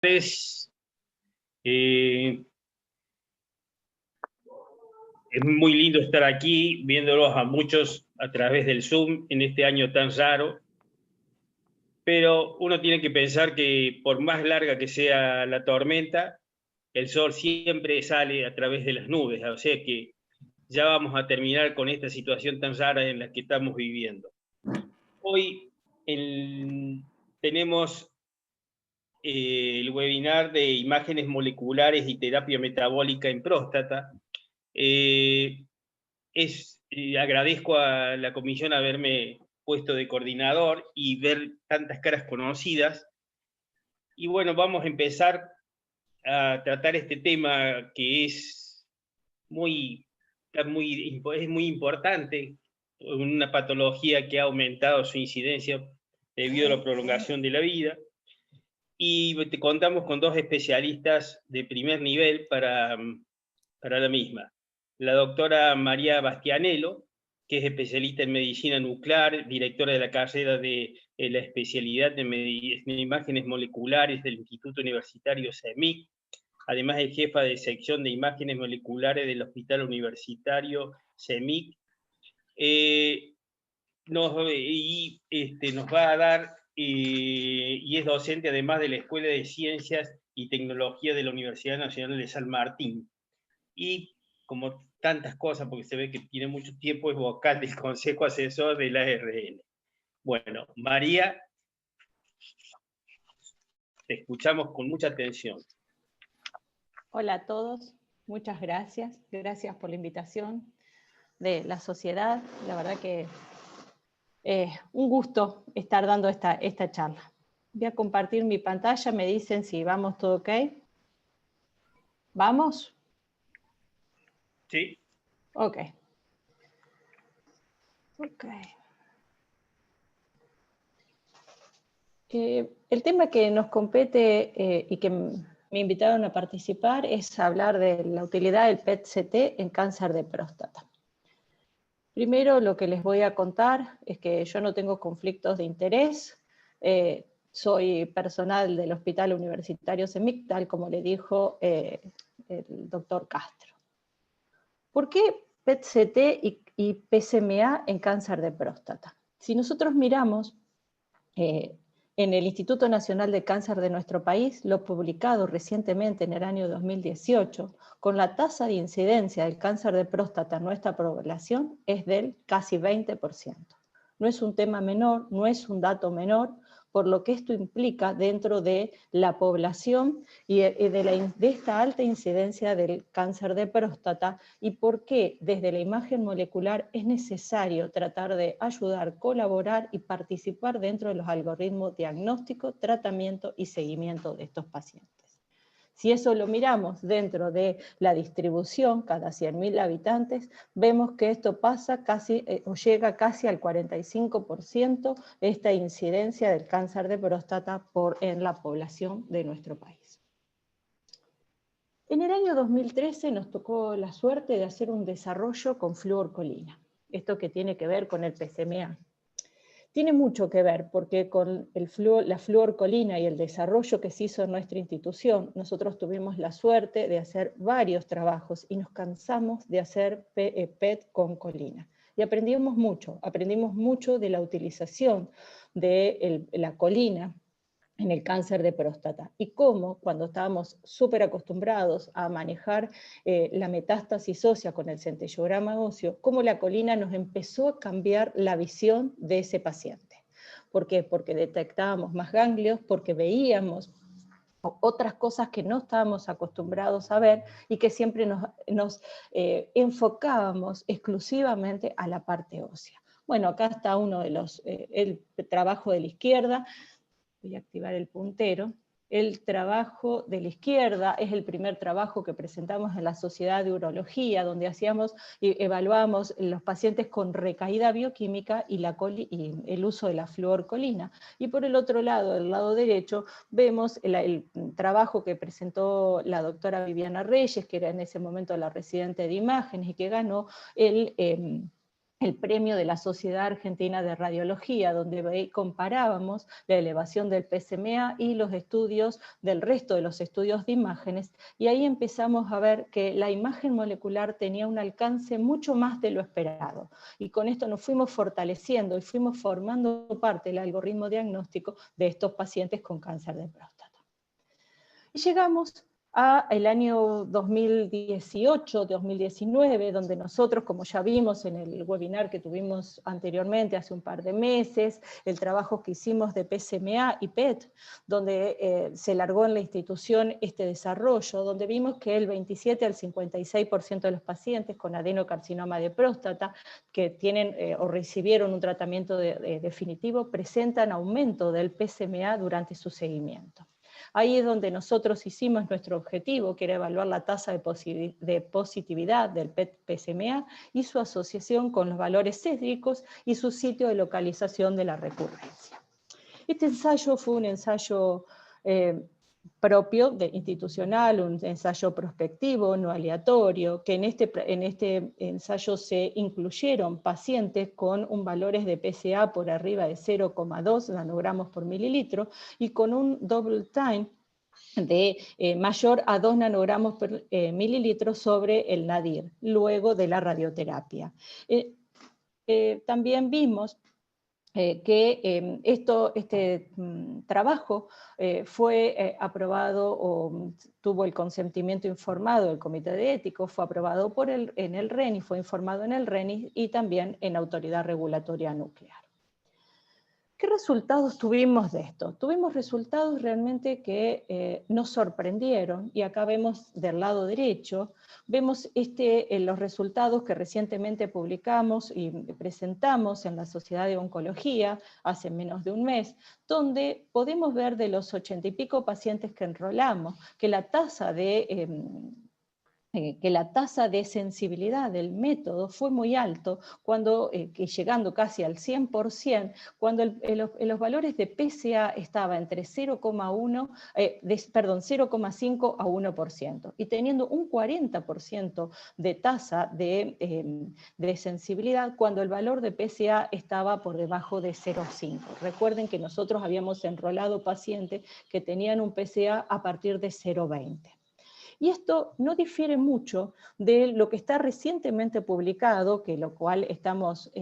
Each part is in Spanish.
Es, es muy lindo estar aquí viéndolos a muchos a través del Zoom en este año tan raro, pero uno tiene que pensar que por más larga que sea la tormenta, el sol siempre sale a través de las nubes, o sea que ya vamos a terminar con esta situación tan rara en la que estamos viviendo. Hoy tenemos el webinar de imágenes moleculares y terapia metabólica en próstata. Agradezco a la comisión haberme puesto de coordinador y ver tantas caras conocidas. Y bueno, vamos a empezar a tratar este tema que es muy importante, una patología que ha aumentado su incidencia debido a la prolongación de la vida. Y te contamos con dos especialistas de primer nivel para la misma. La doctora María Bastianello, que es especialista en medicina nuclear, directora de la carrera de la especialidad de imágenes moleculares del Instituto Universitario CEMIC, además es jefa de sección de imágenes moleculares del Hospital Universitario CEMIC. Nos va a dar, y es docente además de la Escuela de Ciencias y Tecnología de la Universidad Nacional de San Martín. Y como tantas cosas, porque se ve que tiene mucho tiempo, es vocal del Consejo Asesor de la ARL. Bueno, María, te escuchamos con mucha atención. Hola a todos, muchas gracias. Gracias por la invitación de la sociedad. La verdad que un gusto estar dando esta charla. Voy a compartir mi pantalla, me dicen si vamos todo ok. ¿Vamos? Sí. Ok. Ok. El tema que nos compete y que me invitaron a participar es hablar de la utilidad del PET-CT en cáncer de próstata. Primero, lo que les voy a contar es que yo no tengo conflictos de interés, soy personal del Hospital Universitario CEMIC, tal como le dijo el doctor Castro. ¿Por qué PET-CT y PSMA en cáncer de próstata? Si nosotros miramos en el Instituto Nacional de Cáncer de nuestro país, lo publicado recientemente en el año 2018, con la tasa de incidencia del cáncer de próstata en nuestra población es del casi 20%. No es un tema menor, no es un dato menor, por lo que esto implica dentro de la población y de esta alta incidencia del cáncer de próstata y por qué desde la imagen molecular es necesario tratar de ayudar, colaborar y participar dentro de los algoritmos diagnóstico, tratamiento y seguimiento de estos pacientes. Si eso lo miramos dentro de la distribución, cada 100.000 habitantes, vemos que esto pasa casi, o llega casi al 45% esta incidencia del cáncer de próstata en la población de nuestro país. En el año 2013 nos tocó la suerte de hacer un desarrollo con fluorcolina, esto que tiene que ver con el PSMA. Tiene mucho que ver porque con la fluorcolina y el desarrollo que se hizo en nuestra institución, nosotros tuvimos la suerte de hacer varios trabajos y nos cansamos de hacer PET con colina. Y aprendimos mucho de la utilización de la colina en el cáncer de próstata, y cómo cuando estábamos súper acostumbrados a manejar la metástasis ósea con el centellograma óseo, cómo la colina nos empezó a cambiar la visión de ese paciente. ¿Por qué? Porque detectábamos más ganglios, porque veíamos otras cosas que no estábamos acostumbrados a ver y que siempre nos enfocábamos exclusivamente a la parte ósea. Bueno, acá está uno de el trabajo de la izquierda. Voy a activar el puntero. El trabajo de la izquierda es el primer trabajo que presentamos en la Sociedad de Urología, donde evaluamos los pacientes con recaída bioquímica y el uso de la fluorcolina. Y por el otro lado, del lado derecho, vemos el trabajo que presentó la doctora Viviana Reyes, que era en ese momento la residente de imágenes y que ganó el premio de la Sociedad Argentina de Radiología, donde comparábamos la elevación del PSMA y los estudios del resto de los estudios de imágenes, y ahí empezamos a ver que la imagen molecular tenía un alcance mucho más de lo esperado, y con esto nos fuimos fortaleciendo y fuimos formando parte del algoritmo diagnóstico de estos pacientes con cáncer de próstata. Y llegamos al año 2018-2019, donde nosotros, como ya vimos en el webinar que tuvimos anteriormente, hace un par de meses, el trabajo que hicimos de PSMA y PET, donde se largó en la institución este desarrollo, donde vimos que el 27 al 56% de los pacientes con adenocarcinoma de próstata que tienen o recibieron un tratamiento definitivo presentan aumento del PSMA durante su seguimiento. Ahí es donde nosotros hicimos nuestro objetivo, que era evaluar la tasa de positividad del PET-PSMA y su asociación con los valores cédricos y su sitio de localización de la recurrencia. Este ensayo fue un ensayo propio, institucional, un ensayo prospectivo, no aleatorio, que en este ensayo se incluyeron pacientes con valores de PSA por arriba de 0,2 nanogramos por mililitro y con un double time de mayor a 2 nanogramos por mililitro sobre el nadir, luego de la radioterapia. También vimos que este trabajo fue aprobado o tuvo el consentimiento informado del Comité de Ético, fue aprobado en el RENI, fue informado en el RENI y también en Autoridad Regulatoria Nuclear. ¿Qué resultados tuvimos de esto? Tuvimos resultados realmente que nos sorprendieron, y acá vemos del lado derecho, vemos los resultados que recientemente publicamos y presentamos en la Sociedad de Oncología hace menos de un mes, donde podemos ver de los 80 y pico pacientes que enrolamos, que la tasa de sensibilidad del método fue muy alto, que llegando casi al 100%, cuando los valores de PSA estaba entre 0,5 a 1%, y teniendo un 40% de tasa de sensibilidad cuando el valor de PSA estaba por debajo de 0,5. Recuerden que nosotros habíamos enrolado pacientes que tenían un PSA a partir de 0,20. Y esto no difiere mucho de lo que está recientemente publicado, que lo cual estamos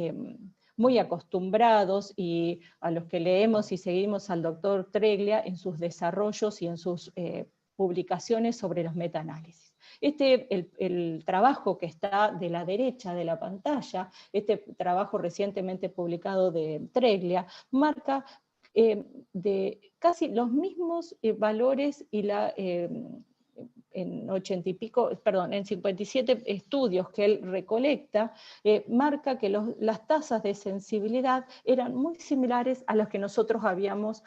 muy acostumbrados y a los que leemos y seguimos al doctor Treglia en sus desarrollos y en sus publicaciones sobre los metaanálisis. El trabajo que está de la derecha de la pantalla, este trabajo recientemente publicado de Treglia, marca de casi los mismos valores y en 57 estudios que él recolecta, marca que las tasas de sensibilidad eran muy similares a las que nosotros habíamos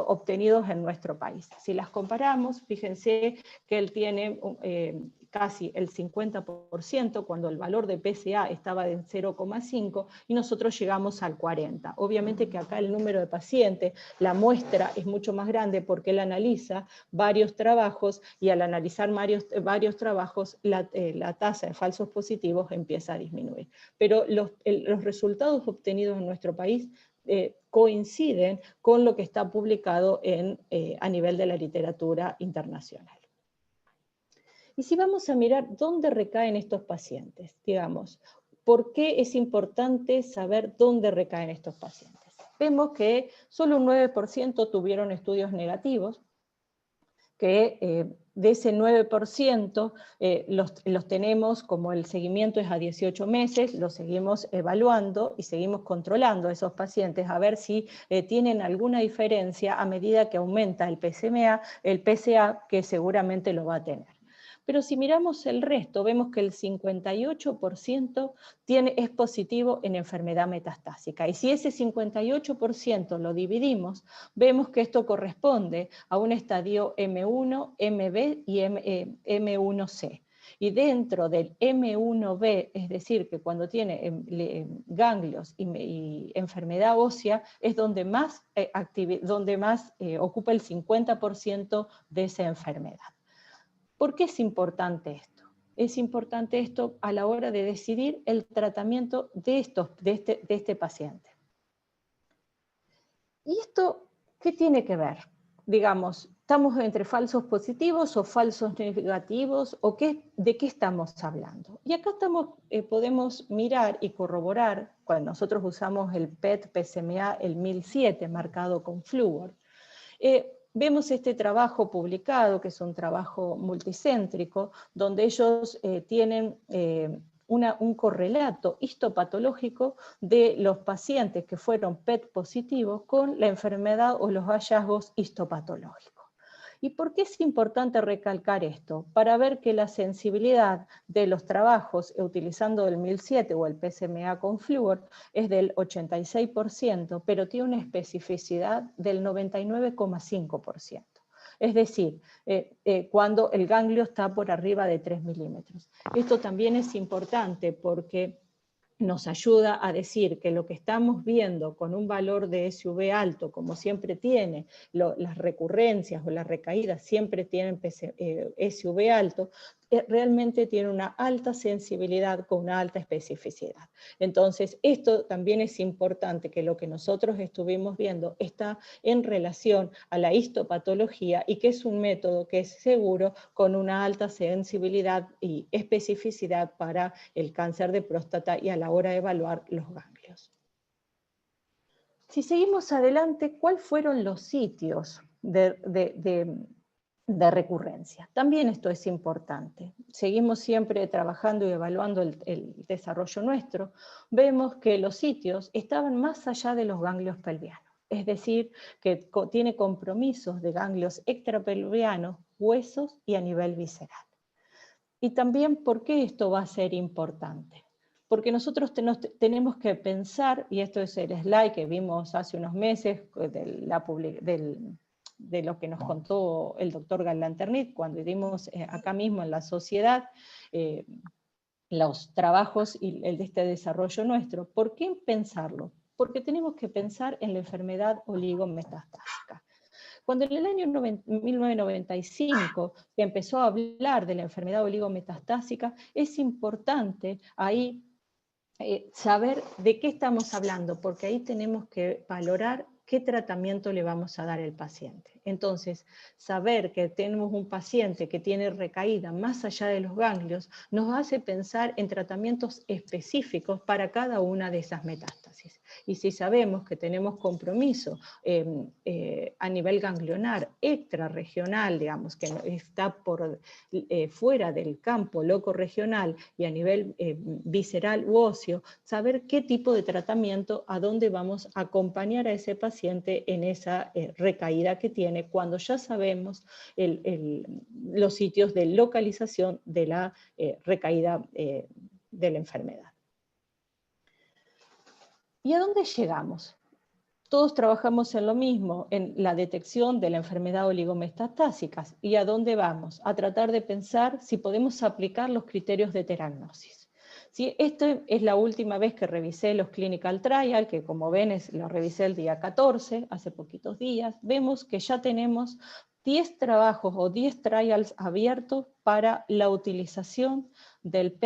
obtenidos en nuestro país. Si las comparamos, fíjense que él tiene casi el 50% cuando el valor de PSA estaba en 0,5 y nosotros llegamos al 40. Obviamente que acá el número de pacientes, la muestra es mucho más grande porque él analiza varios trabajos y al analizar varios trabajos la tasa de falsos positivos empieza a disminuir. Pero los resultados obtenidos en nuestro país coinciden con lo que está publicado a nivel de la literatura internacional. Y si vamos a mirar dónde recaen estos pacientes, digamos, ¿por qué es importante saber dónde recaen estos pacientes? Vemos que solo un 9% tuvieron estudios negativos, que de ese 9% los tenemos, como el seguimiento es a 18 meses, los seguimos evaluando y seguimos controlando a esos pacientes a ver si tienen alguna diferencia a medida que aumenta el PSA, que seguramente lo va a tener. Pero si miramos el resto, vemos que el 58% es positivo en enfermedad metastásica. Y si ese 58% lo dividimos, vemos que esto corresponde a un estadio M1, MB y M1C. Y dentro del M1B, es decir, que cuando tiene ganglios y enfermedad ósea, es donde más ocupa el 50% de esa enfermedad. ¿Por qué es importante esto? es importante esto a la hora de decidir el tratamiento de este paciente. ¿Y esto qué tiene que ver? Digamos, ¿estamos entre falsos positivos o falsos negativos? ¿O de qué estamos hablando? Y acá podemos mirar y corroborar, cuando nosotros usamos el PET-PSMA, el 1007, marcado con flúor. Vemos este trabajo publicado, que es un trabajo multicéntrico, donde ellos tienen un correlato histopatológico de los pacientes que fueron PET positivos con la enfermedad o los hallazgos histopatológicos. ¿Y por qué es importante recalcar esto? Para ver que la sensibilidad de los trabajos utilizando el 1007 o el PSMA con flúor es del 86%, pero tiene una especificidad del 99,5%. Es decir, cuando el ganglio está por arriba de 3 milímetros. Esto también es importante porque nos ayuda a decir que lo que estamos viendo con un valor de SUV alto, como siempre tiene, las recurrencias o las recaídas siempre tienen SUV alto, realmente tiene una alta sensibilidad con una alta especificidad. Entonces, esto también es importante, que lo que nosotros estuvimos viendo está en relación a la histopatología y que es un método que es seguro con una alta sensibilidad y especificidad para el cáncer de próstata y a la hora de evaluar los ganglios. Si seguimos adelante, ¿cuáles fueron los sitios de recurrencia? También esto es importante. Seguimos siempre trabajando y evaluando el desarrollo nuestro. Vemos que los sitios estaban más allá de los ganglios pelvianos. Es decir, que tiene compromisos de ganglios extrapelvianos, huesos y a nivel visceral. Y también, ¿por qué esto va a ser importante? Porque nosotros tenemos que pensar, y esto es el slide que vimos hace unos meses de lo que nos contó el doctor Galanternit, cuando dimos acá mismo en la sociedad los trabajos y el de este desarrollo nuestro. ¿Por qué pensarlo? Porque tenemos que pensar en la enfermedad oligometastásica. Cuando en el año 1995 se empezó a hablar de la enfermedad oligometastásica, es importante ahí saber de qué estamos hablando, porque ahí tenemos que valorar qué tratamiento le vamos a dar al paciente. Entonces, saber que tenemos un paciente que tiene recaída más allá de los ganglios, nos hace pensar en tratamientos específicos para cada una de esas metástasis. Y si sabemos que tenemos compromiso a nivel ganglionar, extrarregional, digamos, que está fuera del campo locorregional y a nivel visceral u óseo, saber qué tipo de tratamiento, a dónde vamos a acompañar a ese paciente en esa recaída que tiene, cuando ya sabemos los sitios de localización de la recaída de la enfermedad. ¿Y a dónde llegamos? Todos trabajamos en lo mismo, en la detección de la enfermedad oligometastásica. ¿Y a dónde vamos? A tratar de pensar si podemos aplicar los criterios de teragnosis. ¿Sí? Esta es la última vez que revisé los clinical trials, que como ven lo revisé el día 14, hace poquitos días. Vemos que ya tenemos 10 trabajos o 10 trials abiertos para la utilización del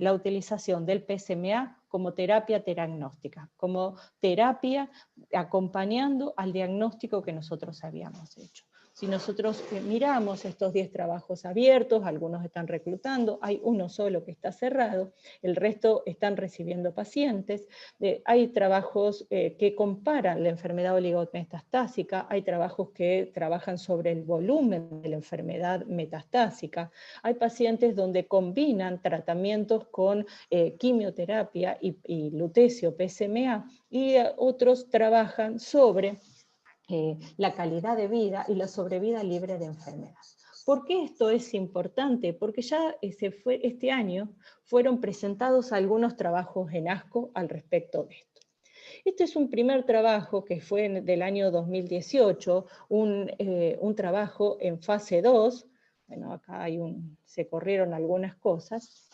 la utilización del PSMA como terapia teragnóstica, como terapia acompañando al diagnóstico que nosotros habíamos hecho. Si nosotros miramos estos 10 trabajos abiertos, algunos están reclutando, hay uno solo que está cerrado, el resto están recibiendo pacientes, hay trabajos que comparan la enfermedad oligometastásica, hay trabajos que trabajan sobre el volumen de la enfermedad metastásica, hay pacientes donde combinan tratamientos con quimioterapia y lutecio PSMA, y otros trabajan sobre la calidad de vida y la sobrevida libre de enfermedad. ¿Por qué esto es importante? Porque ya este año fueron presentados algunos trabajos en ASCO al respecto de esto. Este es un primer trabajo que fue del año 2018, un trabajo en fase 2, bueno, acá se corrieron algunas cosas,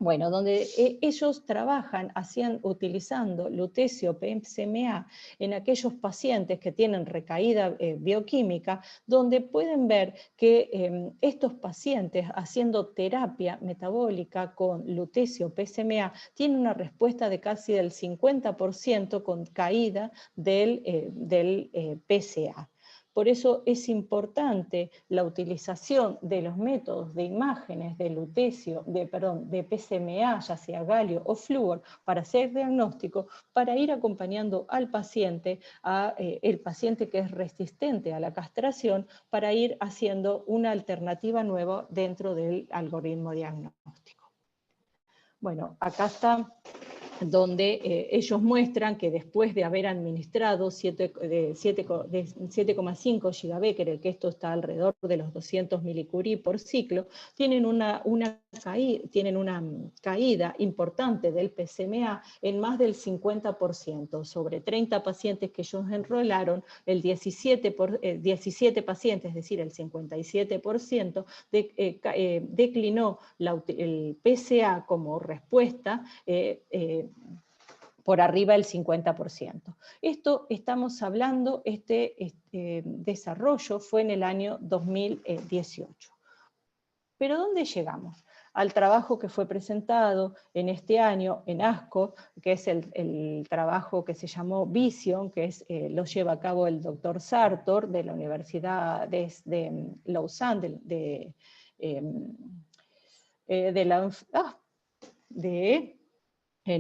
Bueno, donde ellos trabajan utilizando lutecio PSMA en aquellos pacientes que tienen recaída bioquímica, donde pueden ver que estos pacientes haciendo terapia metabólica con lutecio PSMA tienen una respuesta de casi del 50% con caída del PSA. Por eso es importante la utilización de los métodos de imágenes de lutecio, de PSMA, ya sea galio o flúor, para hacer diagnóstico, para ir acompañando al paciente, el paciente que es resistente a la castración, para ir haciendo una alternativa nueva dentro del algoritmo diagnóstico. Bueno, acá está donde ellos muestran que después de haber administrado 7,5 gigabecker, que esto está alrededor de los 200 milicurie por ciclo, tienen una caída importante del PSMA en más del 50%. Sobre 30 pacientes que ellos enrolaron, 17 pacientes, es decir, el 57%, declinó el PSA como respuesta por arriba del 50%. Esto estamos hablando, este desarrollo fue en el año 2018. Pero ¿dónde llegamos? Al trabajo que fue presentado en este año en ASCO, que es el trabajo que se llamó Vision, que lo lleva a cabo el doctor Sartor de la Universidad de Lausanne, de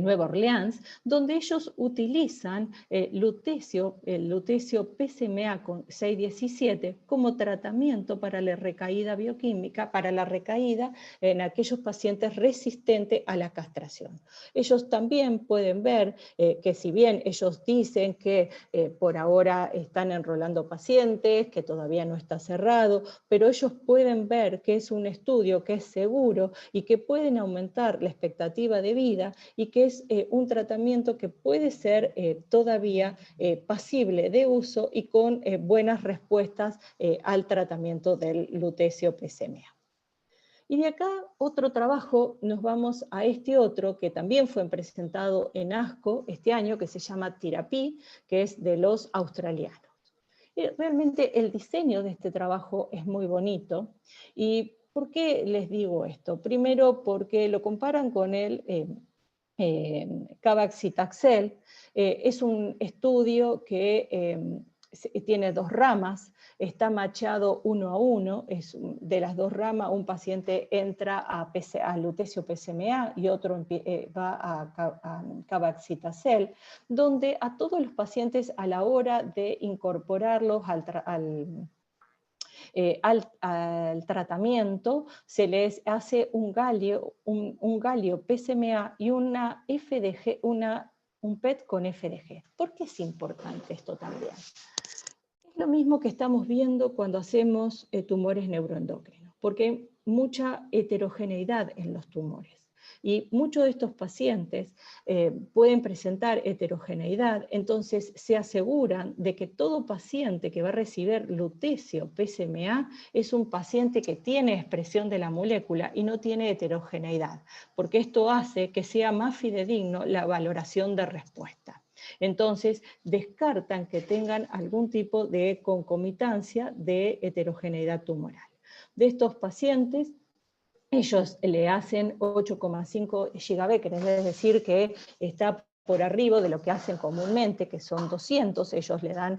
Nueva Orleans, donde ellos utilizan el lutecio PSMA con 617 como tratamiento para la recaída bioquímica, para la recaída en aquellos pacientes resistentes a la castración. Ellos también pueden ver que si bien ellos dicen que por ahora están enrolando pacientes, que todavía no está cerrado, pero ellos pueden ver que es un estudio que es seguro y que pueden aumentar la expectativa de vida y que es un tratamiento que puede ser todavía pasible de uso y con buenas respuestas al tratamiento del lutecio PSMA. Y de acá otro trabajo, nos vamos a este otro que también fue presentado en ASCO este año, que se llama Therapy, que es de los australianos. Realmente el diseño de este trabajo es muy bonito. ¿Y por qué les digo esto? Primero porque lo comparan con el Cabazitaxel. Es un estudio que tiene dos ramas, está machado 1 a 1, de las dos ramas un paciente entra a lutecio PSMA y otro va a Cabazitaxel, donde a todos los pacientes a la hora de incorporarlos al tratamiento se les hace un galio PSMA y una FDG, un PET con FDG. ¿Por qué es importante esto también? Es lo mismo que estamos viendo cuando hacemos tumores neuroendocrinos, porque hay mucha heterogeneidad en los tumores. Y muchos de estos pacientes pueden presentar heterogeneidad, entonces se aseguran de que todo paciente que va a recibir lutecio PSMA es un paciente que tiene expresión de la molécula y no tiene heterogeneidad, porque esto hace que sea más fidedigno la valoración de respuesta. Entonces, descartan que tengan algún tipo de concomitancia de heterogeneidad tumoral. De estos pacientes, ellos le hacen 8,5 gigabecker, es decir, que está por arriba de lo que hacen comúnmente, que son 200, ellos le dan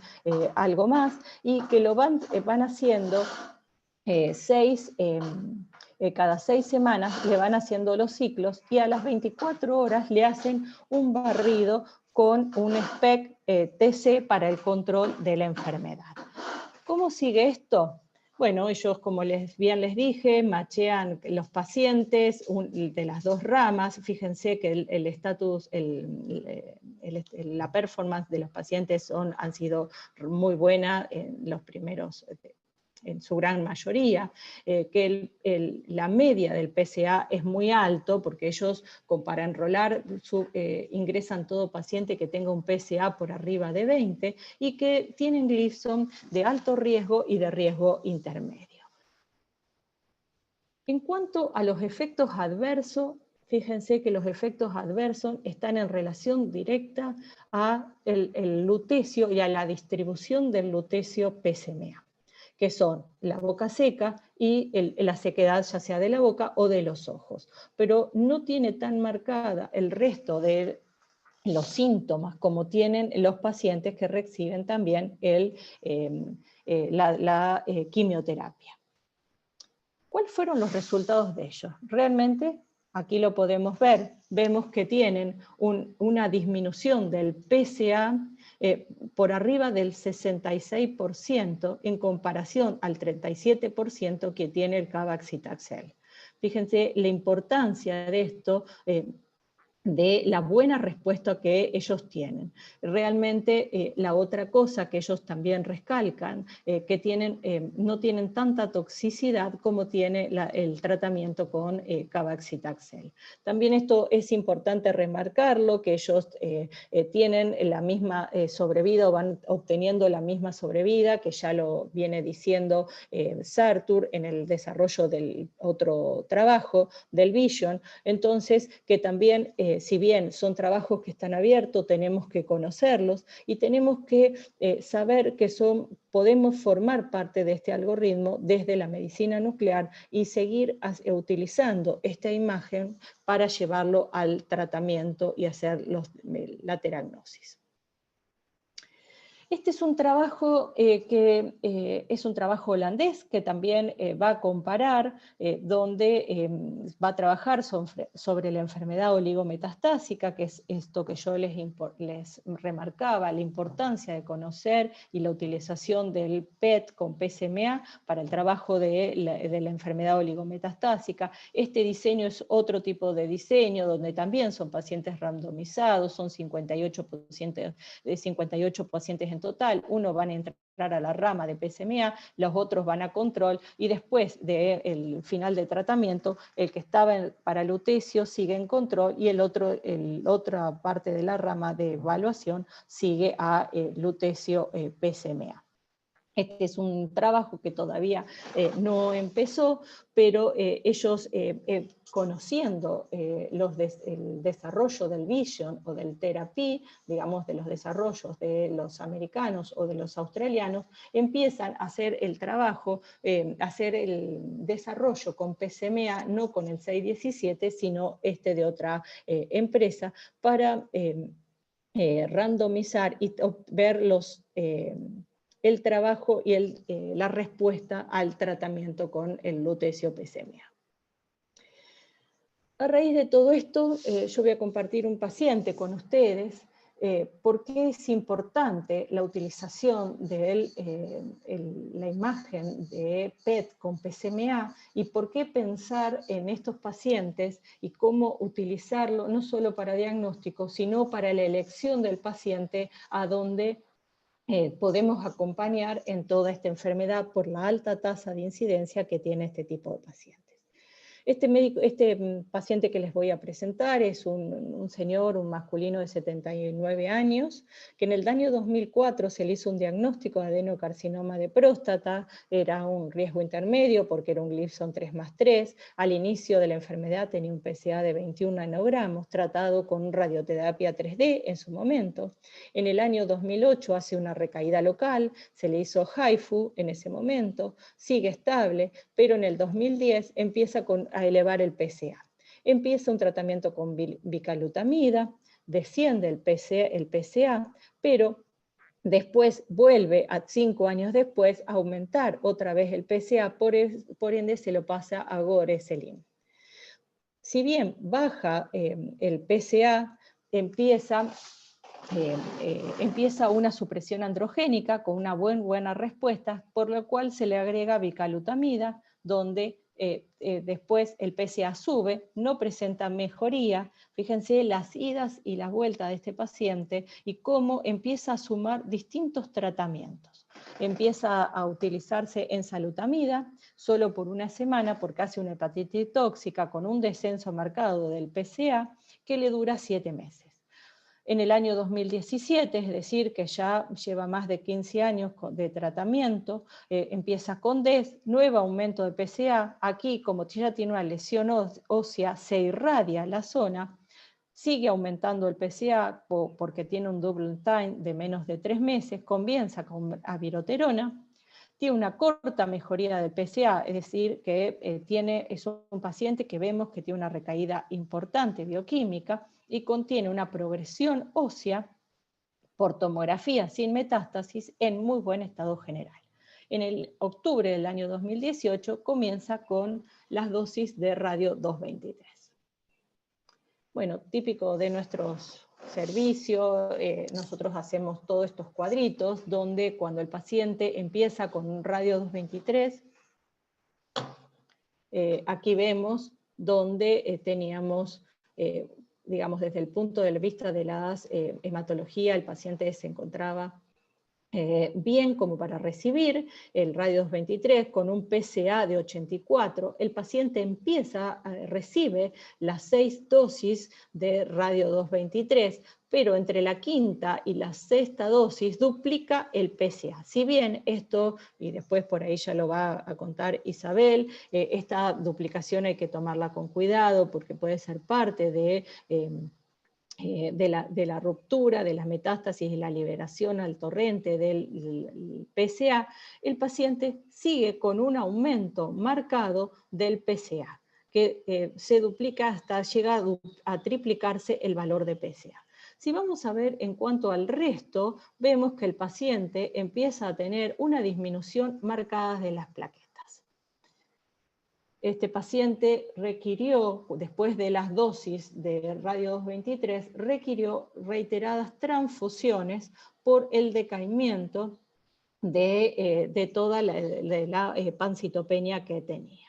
algo más, y que lo van haciendo cada 6 semanas, le van haciendo los ciclos, y a las 24 horas le hacen un barrido con un SPECT TC para el control de la enfermedad. ¿Cómo sigue esto? Bueno, ellos, como bien les dije, machean los pacientes de las dos ramas. Fíjense que la performance de los pacientes han sido muy buena en los primeros, en su gran mayoría, que la media del PSA es muy alto, porque ellos, para enrolar, ingresan todo paciente que tenga un PSA por arriba de 20 y que tienen Gleason de alto riesgo y de riesgo intermedio. En cuanto a los efectos adversos, fíjense que los efectos adversos están en relación directa a el lutecio y a la distribución del lutecio PSMA, que son la boca seca y la sequedad ya sea de la boca o de los ojos. Pero no tiene tan marcada el resto de los síntomas como tienen los pacientes que reciben también la quimioterapia. ¿Cuáles fueron los resultados de ellos? Realmente, aquí lo podemos ver, vemos que tienen una disminución del PSA por arriba del 66% en comparación al 37% que tiene el Cabazitaxel. Fíjense la importancia de esto, de la buena respuesta que ellos tienen. Realmente la otra cosa que ellos también recalcan, que no tienen tanta toxicidad como tiene el tratamiento con Cabazitaxel. También esto es importante remarcarlo, que ellos tienen la misma sobrevida o van obteniendo la misma sobrevida, que ya lo viene diciendo Sartur en el desarrollo del otro trabajo, del Vision. Entonces, que también si bien son trabajos que están abiertos, tenemos que conocerlos y tenemos que saber que podemos formar parte de este algoritmo desde la medicina nuclear y seguir utilizando esta imagen para llevarlo al tratamiento y hacer la teragnosis. Este es un trabajo es un trabajo holandés que también va a comparar, donde va a trabajar sobre la enfermedad oligometastásica, que es esto que yo les remarcaba, la importancia de conocer y la utilización del PET con PSMA para el trabajo de la enfermedad oligometastásica. Este diseño es otro tipo de diseño, donde también son pacientes randomizados, son 58 pacientes en total, unos van a entrar a la rama de PSMA, los otros van a control, y después del final de tratamiento, el que estaba para lutecio sigue en control, y otra parte de la rama de evaluación sigue a lutecio PSMA. Este es un trabajo que todavía no empezó, pero ellos conociendo el desarrollo del Vision o del Therapy, digamos de los desarrollos de los americanos o de los australianos, empiezan a hacer el trabajo, hacer el desarrollo con PSMA, no con el 617, sino de otra empresa, para randomizar y ver el trabajo y la respuesta al tratamiento con el lutecio PSMA. A raíz de todo esto, yo voy a compartir un paciente con ustedes, por qué es importante la utilización de la imagen de PET con PSMA y por qué pensar en estos pacientes y cómo utilizarlo no solo para diagnóstico, sino para la elección del paciente a donde podemos acompañar en toda esta enfermedad por la alta tasa de incidencia que tiene este tipo de pacientes. Este paciente que les voy a presentar es un señor, un masculino de 79 años, que en el año 2004 se le hizo un diagnóstico de adenocarcinoma de próstata, era un riesgo intermedio porque era un Gleason 3+3, al inicio de la enfermedad tenía un PSA de 21 nanogramos, tratado con radioterapia 3D en su momento. En el año 2008 hace una recaída local, se le hizo HIFU en ese momento, sigue estable, pero en el 2010 empieza a elevar el PSA. Empieza un tratamiento con bicalutamida, desciende el PSA, pero después vuelve, 5 años después, a aumentar otra vez el PSA, por ende se lo pasa a Goreselim. Si bien baja el PSA, empieza una supresión androgénica con una buena respuesta, por lo cual se le agrega bicalutamida, donde después el PSA sube, no presenta mejoría. Fíjense las idas y las vueltas de este paciente y cómo empieza a sumar distintos tratamientos. Empieza a utilizarse enzalutamida solo por una semana porque hace una hepatitis tóxica con un descenso marcado del PSA que le dura 7 meses. En el año 2017, es decir, que ya lleva más de 15 años de tratamiento, empieza con DES, nuevo aumento de PSA. Aquí, como ya tiene una lesión ósea, se irradia la zona, sigue aumentando el PSA porque tiene un double time de menos de 3 meses, comienza con aviroterona, tiene una corta mejoría del PSA, es decir, que es un paciente que vemos que tiene una recaída importante bioquímica y contiene una progresión ósea por tomografía sin metástasis en muy buen estado general. En el octubre del año 2018 comienza con las dosis de radio 223. Bueno, típico de nuestros servicios, nosotros hacemos todos estos cuadritos donde cuando el paciente empieza con un radio 223, aquí vemos donde teníamos, digamos, desde el punto de vista de la hematología, el paciente se encontraba bien como para recibir el radio 223 con un PSA de 84, el paciente recibe las 6 dosis de radio 223, pero entre la quinta y la sexta dosis duplica el PSA. Si bien esto, y después por ahí ya lo va a contar Isabel, esta duplicación hay que tomarla con cuidado porque puede ser parte de la ruptura, de las metástasis y la liberación al torrente del PSA, el paciente sigue con un aumento marcado del PSA, que se duplica hasta llegar a triplicarse el valor de PSA. Si vamos a ver en cuanto al resto, vemos que el paciente empieza a tener una disminución marcada de las plaquetas. Este paciente requirió, después de las dosis de radio 223, requirió reiteradas transfusiones por el decaimiento de toda la pancitopenia que tenía.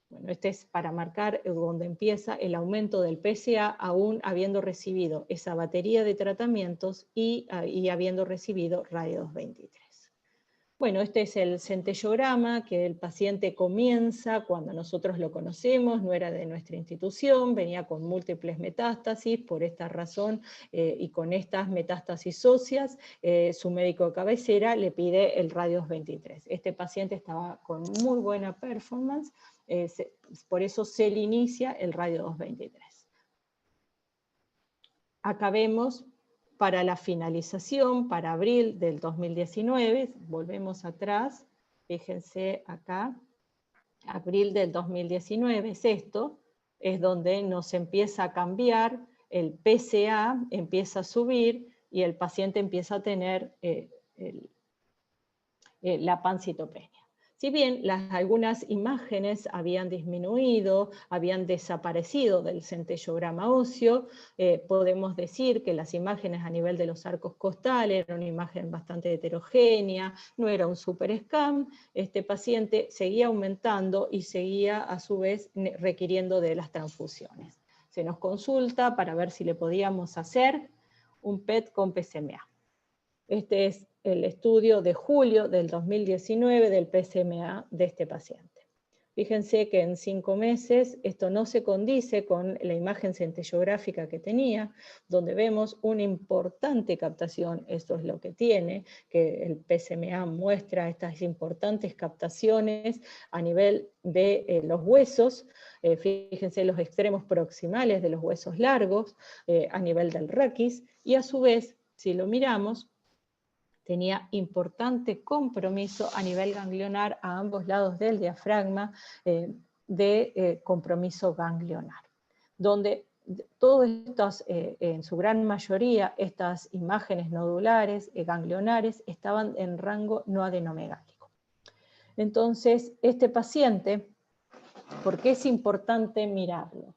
Bueno, este es para marcar donde empieza el aumento del PSA, aún habiendo recibido esa batería de tratamientos y habiendo recibido radio 223. Bueno, este es el centellograma que el paciente comienza cuando nosotros lo conocemos, no era de nuestra institución, venía con múltiples metástasis, por esta razón y con estas metástasis óseas, su médico de cabecera le pide el radio 223. Este paciente estaba con muy buena performance, por eso se le inicia el radio 223. Acá vemos para la finalización, para abril del 2019, volvemos atrás, fíjense acá, abril del 2019 es esto, es donde nos empieza a cambiar, el PSA empieza a subir y el paciente empieza a tener la pancitopenia. Si bien algunas imágenes habían disminuido, habían desaparecido del centellograma óseo, podemos decir que las imágenes a nivel de los arcos costales eran una imagen bastante heterogénea, no era un super scan, este paciente seguía aumentando y seguía a su vez requiriendo de las transfusiones. Se nos consulta para ver si le podíamos hacer un PET con PSMA. Este es el estudio de julio del 2019 del PSMA de este paciente. Fíjense que en 5 meses esto no se condice con la imagen centellográfica que tenía, donde vemos una importante captación, esto es lo que tiene, que el PSMA muestra estas importantes captaciones a nivel de los huesos, fíjense los extremos proximales de los huesos largos, a nivel del raquis, y a su vez, si lo miramos, tenía importante compromiso a nivel ganglionar a ambos lados del diafragma de compromiso ganglionar, donde todas estas, en su gran mayoría, estas imágenes nodulares, ganglionares, estaban en rango no adenomegálico. Entonces, este paciente, ¿por qué es importante mirarlo?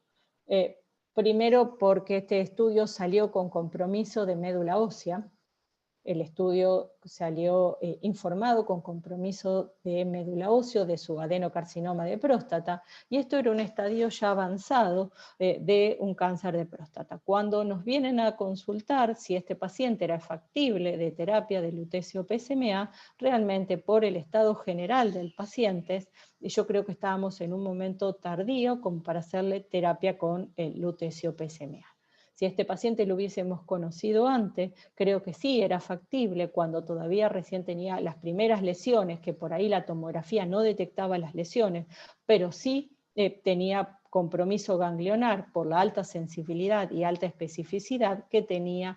Primero porque este estudio salió con compromiso de médula ósea. El estudio salió informado con compromiso de médula ósea de su adenocarcinoma de próstata, y esto era un estadio ya avanzado de un cáncer de próstata. Cuando nos vienen a consultar si este paciente era factible de terapia de lutecio PSMA, realmente por el estado general del paciente, yo creo que estábamos en un momento tardío como para hacerle terapia con el lutecio PSMA. Si este paciente lo hubiésemos conocido antes, creo que sí era factible cuando todavía recién tenía las primeras lesiones, que por ahí la tomografía no detectaba las lesiones, pero sí tenía compromiso ganglionar por la alta sensibilidad y alta especificidad que tiene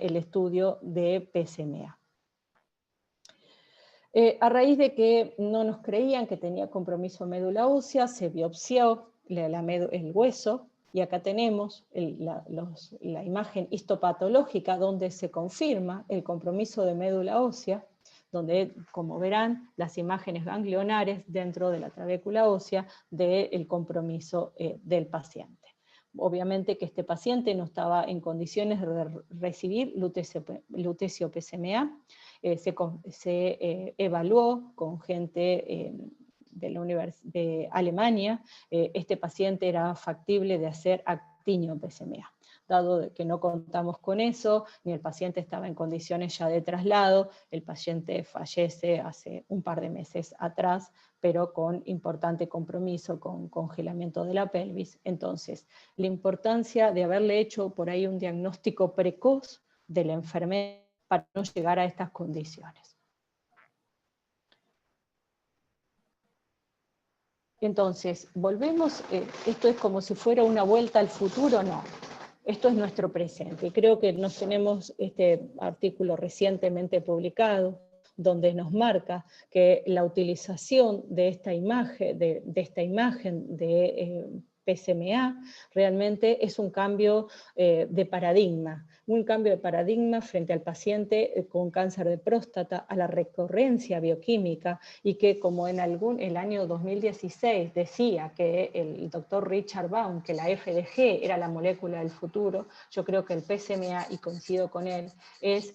el estudio de PSMA. A raíz de que no nos creían que tenía compromiso médula ósea, se biopsió el hueso, y acá tenemos la imagen histopatológica donde se confirma el compromiso de médula ósea, donde, como verán, las imágenes ganglionares dentro de la trabécula ósea del compromiso del paciente. Obviamente que este paciente no estaba en condiciones de recibir lutecio PSMA, se evaluó con gente de Alemania, este paciente era factible de hacer actinio PSMA. Dado que no contamos con eso, ni el paciente estaba en condiciones ya de traslado, el paciente fallece hace un par de meses atrás, pero con importante compromiso con congelamiento de la pelvis. Entonces, la importancia de haberle hecho por ahí un diagnóstico precoz de la enfermedad para no llegar a estas condiciones. Entonces, volvemos, esto es como si fuera una vuelta al futuro, no. Esto es nuestro presente. Creo que nos tenemos este artículo recientemente publicado, donde nos marca que la utilización de esta imagen, de PSMA, realmente es un cambio de paradigma. Un cambio de paradigma frente al paciente con cáncer de próstata, a la recurrencia bioquímica, y que como en el año 2016 decía que el doctor Richard Baum, que la FDG era la molécula del futuro, yo creo que el PSMA, y coincido con él, es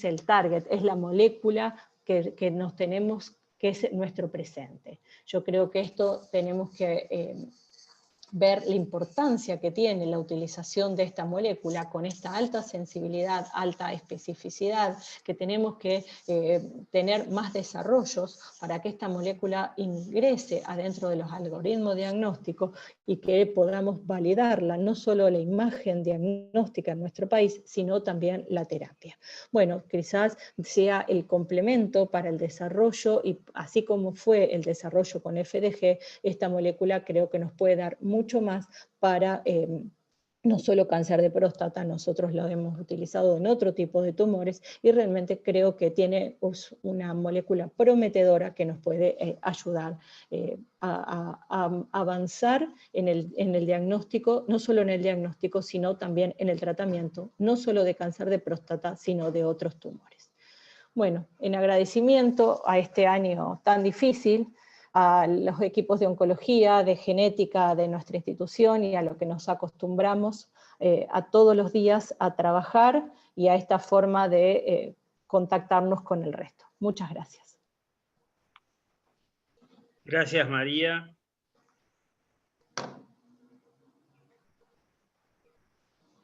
el target, es la molécula que nos tenemos, que es nuestro presente. Yo creo que esto tenemos que ver la importancia que tiene la utilización de esta molécula con esta alta sensibilidad, alta especificidad, que tenemos que tener más desarrollos para que esta molécula ingrese adentro de los algoritmos diagnósticos y que podamos validarla, no solo la imagen diagnóstica en nuestro país, sino también la terapia. Bueno, quizás sea el complemento para el desarrollo, y así como fue el desarrollo con FDG, esta molécula creo que nos puede dar mucho más para no solo cáncer de próstata, nosotros lo hemos utilizado en otro tipo de tumores, y realmente creo que tiene una molécula prometedora que nos puede ayudar a avanzar en el diagnóstico, no solo en el diagnóstico, sino también en el tratamiento, no solo de cáncer de próstata, sino de otros tumores. Bueno, en agradecimiento a este año tan difícil, a los equipos de oncología, de genética de nuestra institución, y a lo que nos acostumbramos a todos los días a trabajar, y a esta forma de contactarnos con el resto. Muchas gracias. Gracias, María.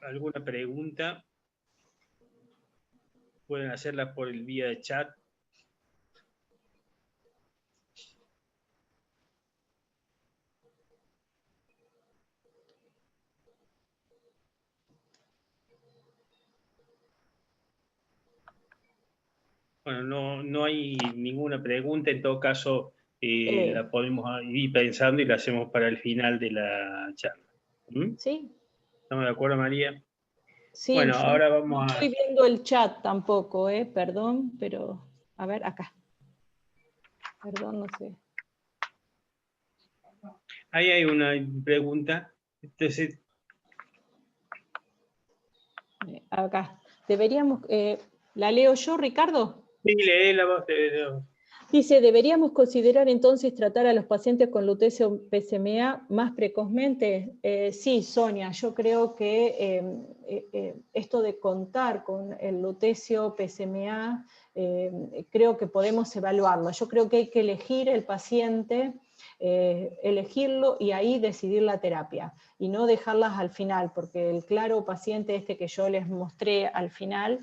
¿Alguna pregunta? Pueden hacerla por el vía de chat. Bueno, no hay ninguna pregunta. En todo caso, la podemos ir pensando y la hacemos para el final de la charla. ¿Mm? Sí. ¿Estamos de acuerdo, María? Sí, bueno, ahora vamos no estoy viendo el chat tampoco, perdón, pero a ver, acá. Perdón, no sé. Ahí hay una pregunta. Entonces, acá. Deberíamos, ¿la leo yo, Ricardo? Sí, lee la voz. Dice, ¿deberíamos considerar entonces tratar a los pacientes con lutecio PSMA más precozmente? Sí, Sonia, yo creo que esto de contar con el lutecio PSMA, creo que podemos evaluarlo. Yo creo que hay que elegir el paciente elegirlo y ahí decidir la terapia, y no dejarlas al final, porque el claro paciente este que yo les mostré al final,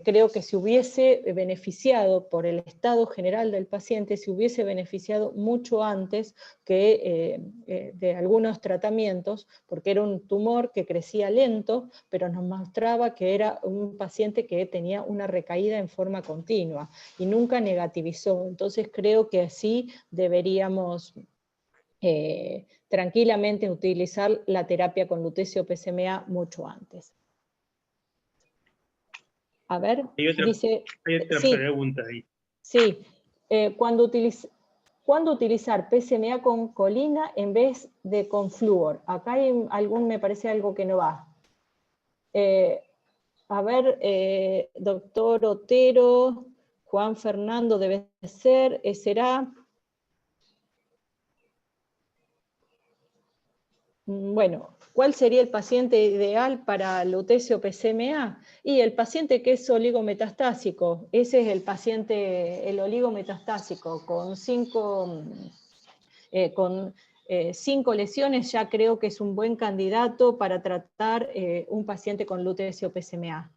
creo que se hubiese beneficiado por el estado general del paciente, se hubiese beneficiado mucho antes que de algunos tratamientos, porque era un tumor que crecía lento, pero nos mostraba que era un paciente que tenía una recaída en forma continua, y nunca negativizó. Entonces creo que así deberíamos tranquilamente utilizar la terapia con lutecio PSMA mucho antes. A ver, dice, hay otra sí, pregunta ahí. sí, ¿cuándo utilizar PSMA con colina en vez de con flúor? Acá hay me parece algo que no va. A ver, doctor Otero, Juan Fernando debe ser, será. Bueno, ¿cuál sería el paciente ideal para lutecio PSMA? Y el paciente que es oligometastásico, ese es el paciente, el oligometastásico, con 5 lesiones, ya creo que es un buen candidato para tratar un paciente con lutecio PSMA.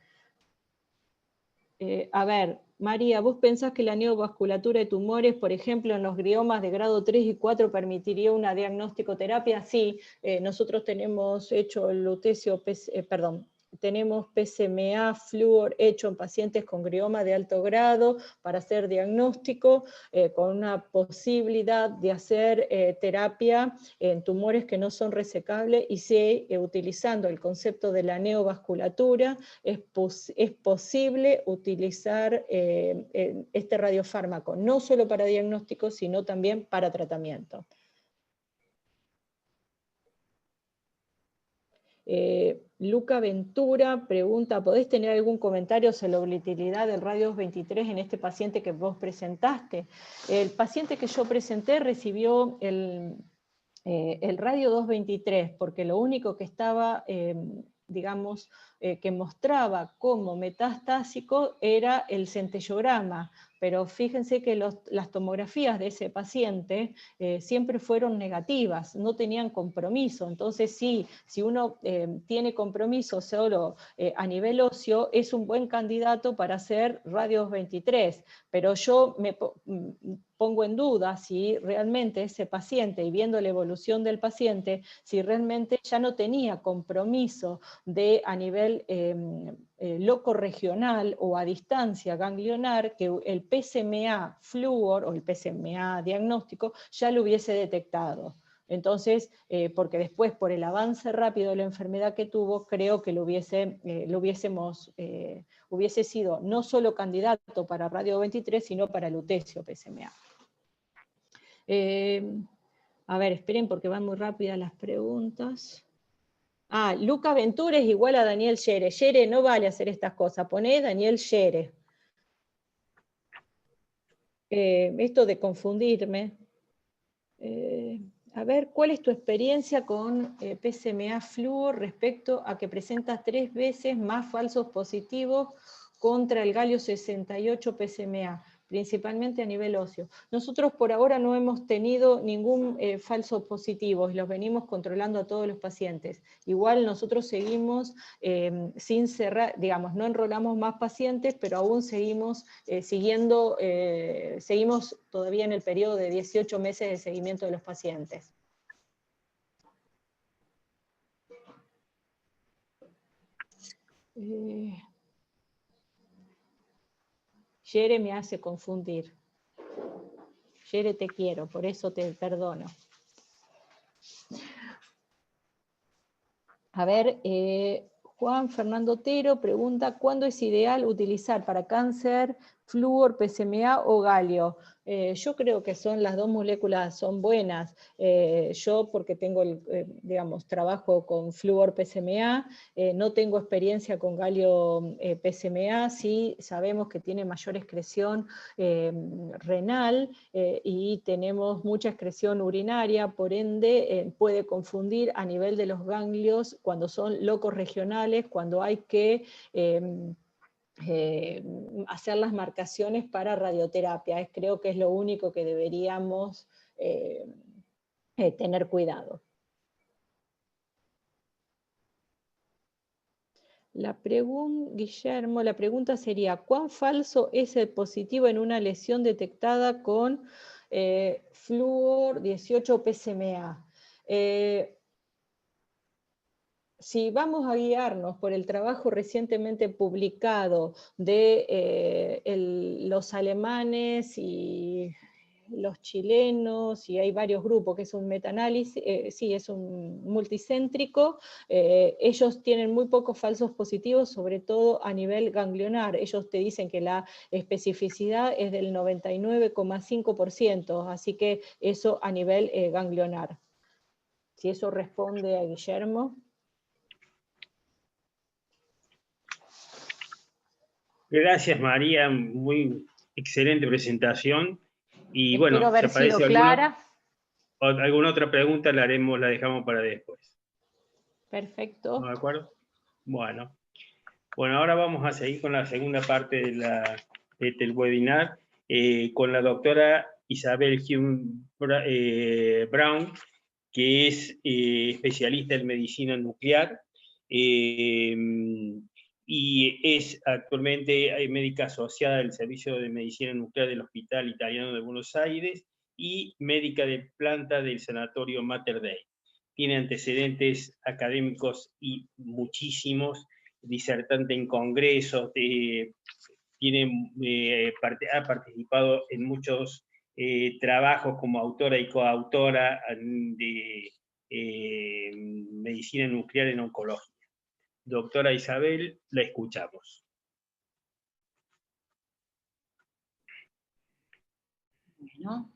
A ver, María, ¿vos pensás que la neovasculatura de tumores, por ejemplo, en los gliomas de grado 3 y 4, permitiría una diagnóstico-terapia? Sí, nosotros tenemos hecho el lutecio, tenemos PSMA flúor hecho en pacientes con glioma de alto grado para hacer diagnóstico, con una posibilidad de hacer terapia en tumores que no son resecables, y sí, utilizando el concepto de la neovasculatura, es posible utilizar este radiofármaco, no solo para diagnóstico, sino también para tratamiento. Luca Ventura pregunta, ¿podés tener algún comentario sobre la volatilidad del radio 223 en este paciente que vos presentaste? El paciente que yo presenté recibió el radio 223, porque lo único que estaba, digamos, que mostraba como metastásico era el centellograma, pero fíjense que las tomografías de ese paciente siempre fueron negativas, no tenían compromiso. Entonces sí, si uno tiene compromiso solo a nivel óseo, es un buen candidato para hacer radio 223, pero yo me pongo en duda si realmente ese paciente, y viendo la evolución del paciente, si realmente ya no tenía compromiso a nivel locorregional o a distancia ganglionar, que el PSMA flúor o el PSMA diagnóstico ya lo hubiese detectado. Entonces, porque después, por el avance rápido de la enfermedad que tuvo, creo que hubiese sido no solo candidato para radio 23, sino para lutecio PSMA. A ver, esperen porque van muy rápidas las preguntas. Luca Ventura es igual a Daniel Shere. Shere no vale hacer estas cosas, poné Daniel Shere. Esto de confundirme. A ver, ¿cuál es tu experiencia con PSMA flúor respecto a que presentas 3 veces más falsos positivos contra el galio 68 PSMA, principalmente a nivel óseo? Nosotros por ahora no hemos tenido ningún falso positivo y los venimos controlando a todos los pacientes. Igual nosotros seguimos sin cerrar, digamos, no enrolamos más pacientes, pero aún seguimos seguimos todavía en el periodo de 18 meses de seguimiento de los pacientes. Yere me hace confundir. Yere, te quiero, por eso te perdono. A ver, Juan Fernando Otero pregunta, ¿cuándo es ideal utilizar para cáncer flúor, PSMA o galio? Yo creo que las dos moléculas son buenas. Yo, porque tengo, digamos, trabajo con flúor PSMA, no tengo experiencia con galio PSMA, sí sabemos que tiene mayor excreción renal y tenemos mucha excreción urinaria, por ende puede confundir a nivel de los ganglios cuando son locos regionales, cuando hay que hacer las marcaciones para radioterapia. Creo que es lo único que deberíamos tener cuidado. Guillermo, la pregunta sería, ¿cuán falso es el positivo en una lesión detectada con flúor 18 PSMA? Si vamos a guiarnos por el trabajo recientemente publicado de los alemanes y los chilenos, y hay varios grupos, que es un metaanálisis, sí, es un multicéntrico, ellos tienen muy pocos falsos positivos, sobre todo a nivel ganglionar. Ellos te dicen que la especificidad es del 99,5%, así que eso a nivel ganglionar. Si eso responde a Guillermo. Gracias, María, muy excelente presentación. Y Espero bueno, si haber sido aparece clara. alguna otra pregunta, la dejamos para después. Perfecto. ¿De acuerdo? Bueno, ahora vamos a seguir con la segunda parte del webinar, con la doctora Isabel Hume Brown, que es especialista en medicina nuclear, y es actualmente médica asociada del Servicio de Medicina Nuclear del Hospital Italiano de Buenos Aires y médica de planta del Sanatorio Mater Dei. Tiene antecedentes académicos y muchísimos, disertante en congresos, ha participado en muchos trabajos como autora y coautora de medicina nuclear en oncología. Doctora Isabel, la escuchamos. Bueno.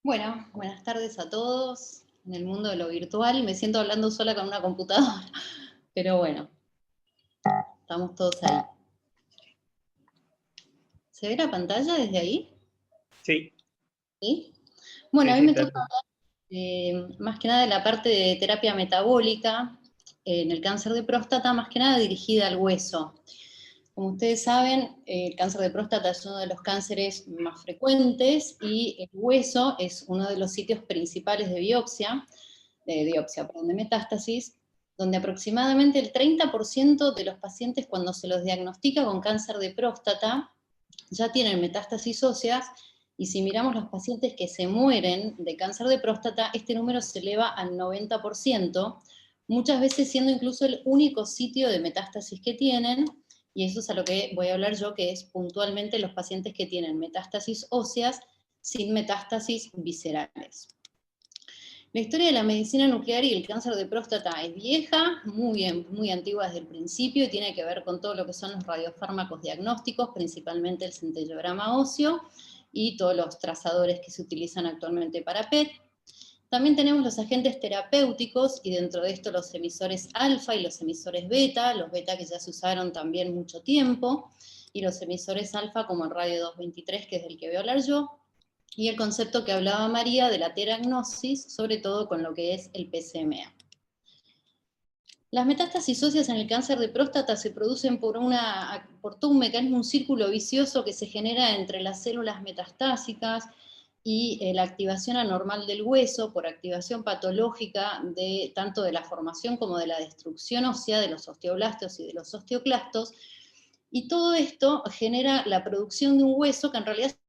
Bueno, buenas tardes a todos. En el mundo de lo virtual me siento hablando sola con una computadora, pero bueno, estamos todos ahí. ¿Se ve la pantalla desde ahí? Sí. ¿Sí? Bueno, Sí, a mí me sí, toca hablar más que nada de la parte de terapia metabólica en el cáncer de próstata, más que nada dirigida al hueso. Como ustedes saben, el cáncer de próstata es uno de los cánceres más frecuentes y el hueso es uno de los sitios principales de de metástasis, donde aproximadamente el 30% de los pacientes cuando se los diagnostica con cáncer de próstata ya tienen metástasis óseas, y si miramos los pacientes que se mueren de cáncer de próstata, este número se eleva al 90%, muchas veces siendo incluso el único sitio de metástasis que tienen, y eso es a lo que voy a hablar yo, que es puntualmente los pacientes que tienen metástasis óseas sin metástasis viscerales. La historia de la medicina nuclear y el cáncer de próstata es vieja, muy antigua desde el principio, y tiene que ver con todo lo que son los radiofármacos diagnósticos, principalmente el centellograma óseo y todos los trazadores que se utilizan actualmente para PET. También tenemos los agentes terapéuticos, y dentro de esto los emisores alfa y los emisores beta, los beta que ya se usaron también mucho tiempo, y los emisores alfa como el radio 223, que es del que voy a hablar yo, y el concepto que hablaba María de la teragnosis, sobre todo con lo que es el PSMA. Las metástasis óseas en el cáncer de próstata se producen por todo un mecanismo, un círculo vicioso que se genera entre las células metastásicas y la activación anormal del hueso por activación patológica tanto de la formación como de la destrucción ósea de los osteoblastos y de los osteoclastos, y todo esto genera la producción de un hueso que en realidad es...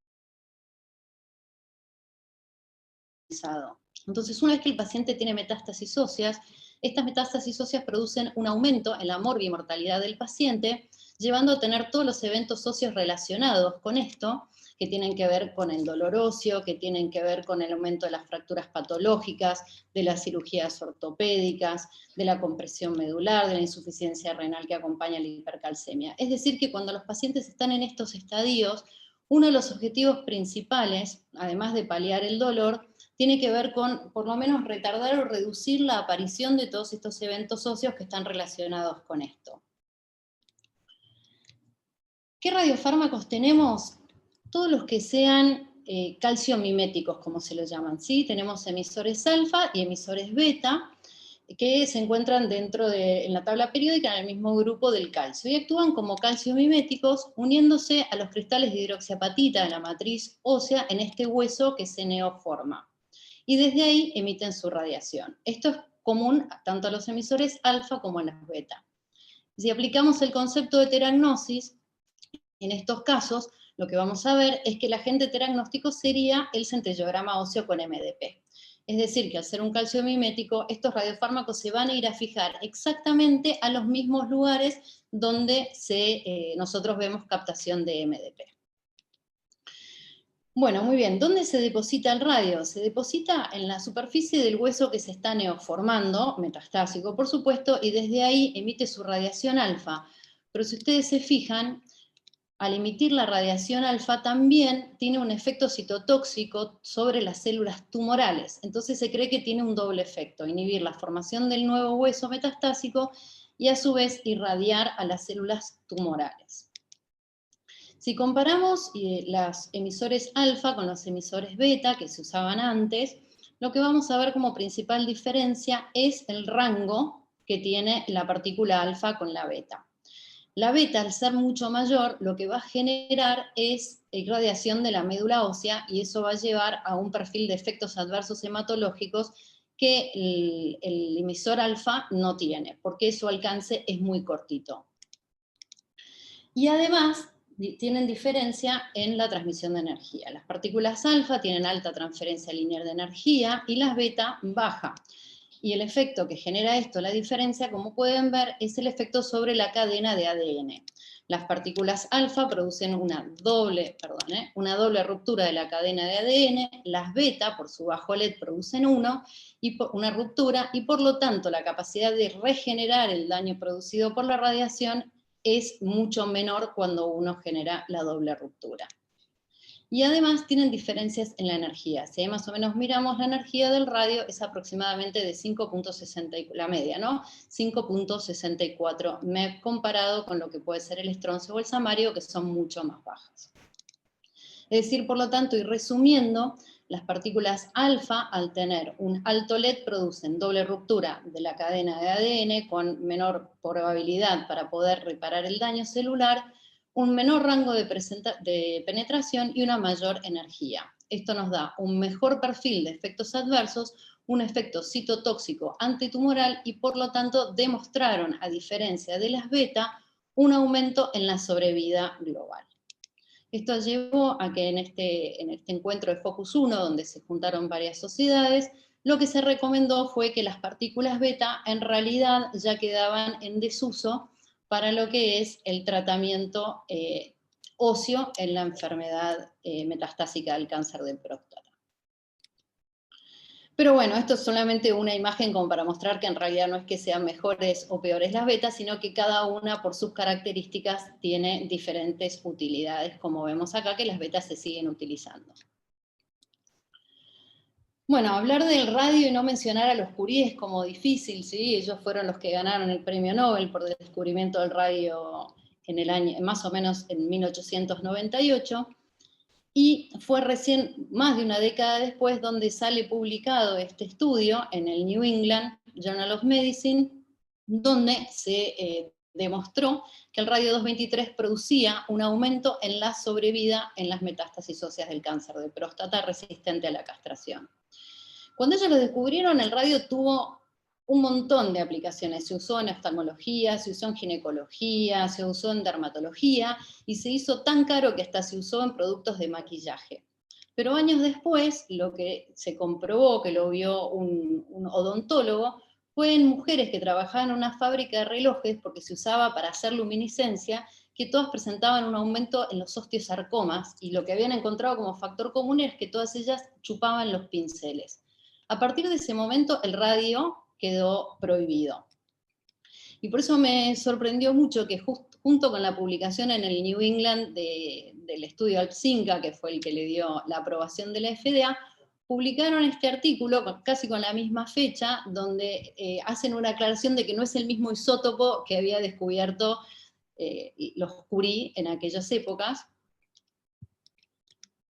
Entonces, una vez que el paciente tiene metástasis óseas, estas metástasis óseas producen un aumento en la morbimortalidad del paciente, llevando a tener todos los eventos óseos relacionados con esto, que tienen que ver con el dolor óseo, que tienen que ver con el aumento de las fracturas patológicas, de las cirugías ortopédicas, de la compresión medular, de la insuficiencia renal que acompaña la hipercalcemia. Es decir, que cuando los pacientes están en estos estadios, uno de los objetivos principales, además de paliar el dolor, tiene que ver con, por lo menos, retardar o reducir la aparición de todos estos eventos óseos que están relacionados con esto. ¿Qué radiofármacos tenemos? Todos los que sean calciomiméticos, como se los llaman, ¿sí? Tenemos emisores alfa y emisores beta, que se encuentran en la tabla periódica en el mismo grupo del calcio, y actúan como calciomiméticos uniéndose a los cristales de hidroxiapatita de la matriz ósea en este hueso que se neoforma. Y desde ahí emiten su radiación. Esto es común tanto a los emisores alfa como a los beta. Si aplicamos el concepto de teragnosis, en estos casos, lo que vamos a ver es que el agente teragnóstico sería el centellograma óseo con MDP. Es decir, que al ser un calciomimético, estos radiofármacos se van a ir a fijar exactamente a los mismos lugares donde nosotros vemos captación de MDP. Bueno, muy bien. ¿Dónde se deposita el radio? Se deposita en la superficie del hueso que se está neoformando, metastásico por supuesto, y desde ahí emite su radiación alfa. Pero si ustedes se fijan, al emitir la radiación alfa también tiene un efecto citotóxico sobre las células tumorales. Entonces se cree que tiene un doble efecto, inhibir la formación del nuevo hueso metastásico y a su vez irradiar a las células tumorales. Si comparamos los emisores alfa con los emisores beta que se usaban antes, lo que vamos a ver como principal diferencia es el rango que tiene la partícula alfa con la beta. La beta, al ser mucho mayor, lo que va a generar es irradiación de la médula ósea, y eso va a llevar a un perfil de efectos adversos hematológicos que el emisor alfa no tiene, porque su alcance es muy cortito. Y además tienen diferencia en la transmisión de energía. Las partículas alfa tienen alta transferencia lineal de energía y las beta baja. Y el efecto que genera esto, la diferencia, como pueden ver, es el efecto sobre la cadena de ADN. Las partículas alfa producen una doble ruptura de la cadena de ADN, las beta, por su bajo LED, producen una ruptura, y por lo tanto la capacidad de regenerar el daño producido por la radiación es mucho menor cuando uno genera la doble ruptura. Y además tienen diferencias en la energía. Si más o menos miramos la energía del radio, es aproximadamente de 5.60, la media, ¿no? 5.64 MeV comparado con lo que puede ser el estroncio o el samario, que son mucho más bajas. Es decir, por lo tanto, y resumiendo, las partículas alfa, al tener un alto LED, producen doble ruptura de la cadena de ADN con menor probabilidad para poder reparar el daño celular, un menor rango de penetración y una mayor energía. Esto nos da un mejor perfil de efectos adversos, un efecto citotóxico antitumoral, y por lo tanto demostraron, a diferencia de las beta, un aumento en la sobrevida global. Esto llevó a que en este encuentro de Focus 1, donde se juntaron varias sociedades, lo que se recomendó fue que las partículas beta en realidad ya quedaban en desuso para lo que es el tratamiento óseo en la enfermedad metastásica del cáncer de próstata. Pero bueno, esto es solamente una imagen como para mostrar que en realidad no es que sean mejores o peores las betas, sino que cada una por sus características tiene diferentes utilidades, como vemos acá que las betas se siguen utilizando. Bueno, hablar del radio y no mencionar a los Curie es como difícil, ¿sí? Ellos fueron los que ganaron el premio Nobel por el descubrimiento del radio en el año, más o menos en 1898, y fue recién, más de una década después, donde sale publicado este estudio en el New England Journal of Medicine, donde se demostró que el radio 223 producía un aumento en la sobrevida en las metástasis óseas del cáncer de próstata resistente a la castración. Cuando ellos lo descubrieron, el radio tuvo un montón de aplicaciones. Se usó en oftalmología, se usó en ginecología, se usó en dermatología, y se hizo tan caro que hasta se usó en productos de maquillaje. Pero años después, lo que se comprobó, que lo vio un odontólogo, fue en mujeres que trabajaban en una fábrica de relojes, porque se usaba para hacer luminiscencia, que todas presentaban un aumento en los osteosarcomas, y lo que habían encontrado como factor común es que todas ellas chupaban los pinceles. A partir de ese momento, el radio quedó prohibido. Y por eso me sorprendió mucho que junto con la publicación en el New England del estudio Alpsinka, que fue el que le dio la aprobación de la FDA, publicaron este artículo casi con la misma fecha, donde hacen una aclaración de que no es el mismo isótopo que había descubierto los Curie en aquellas épocas.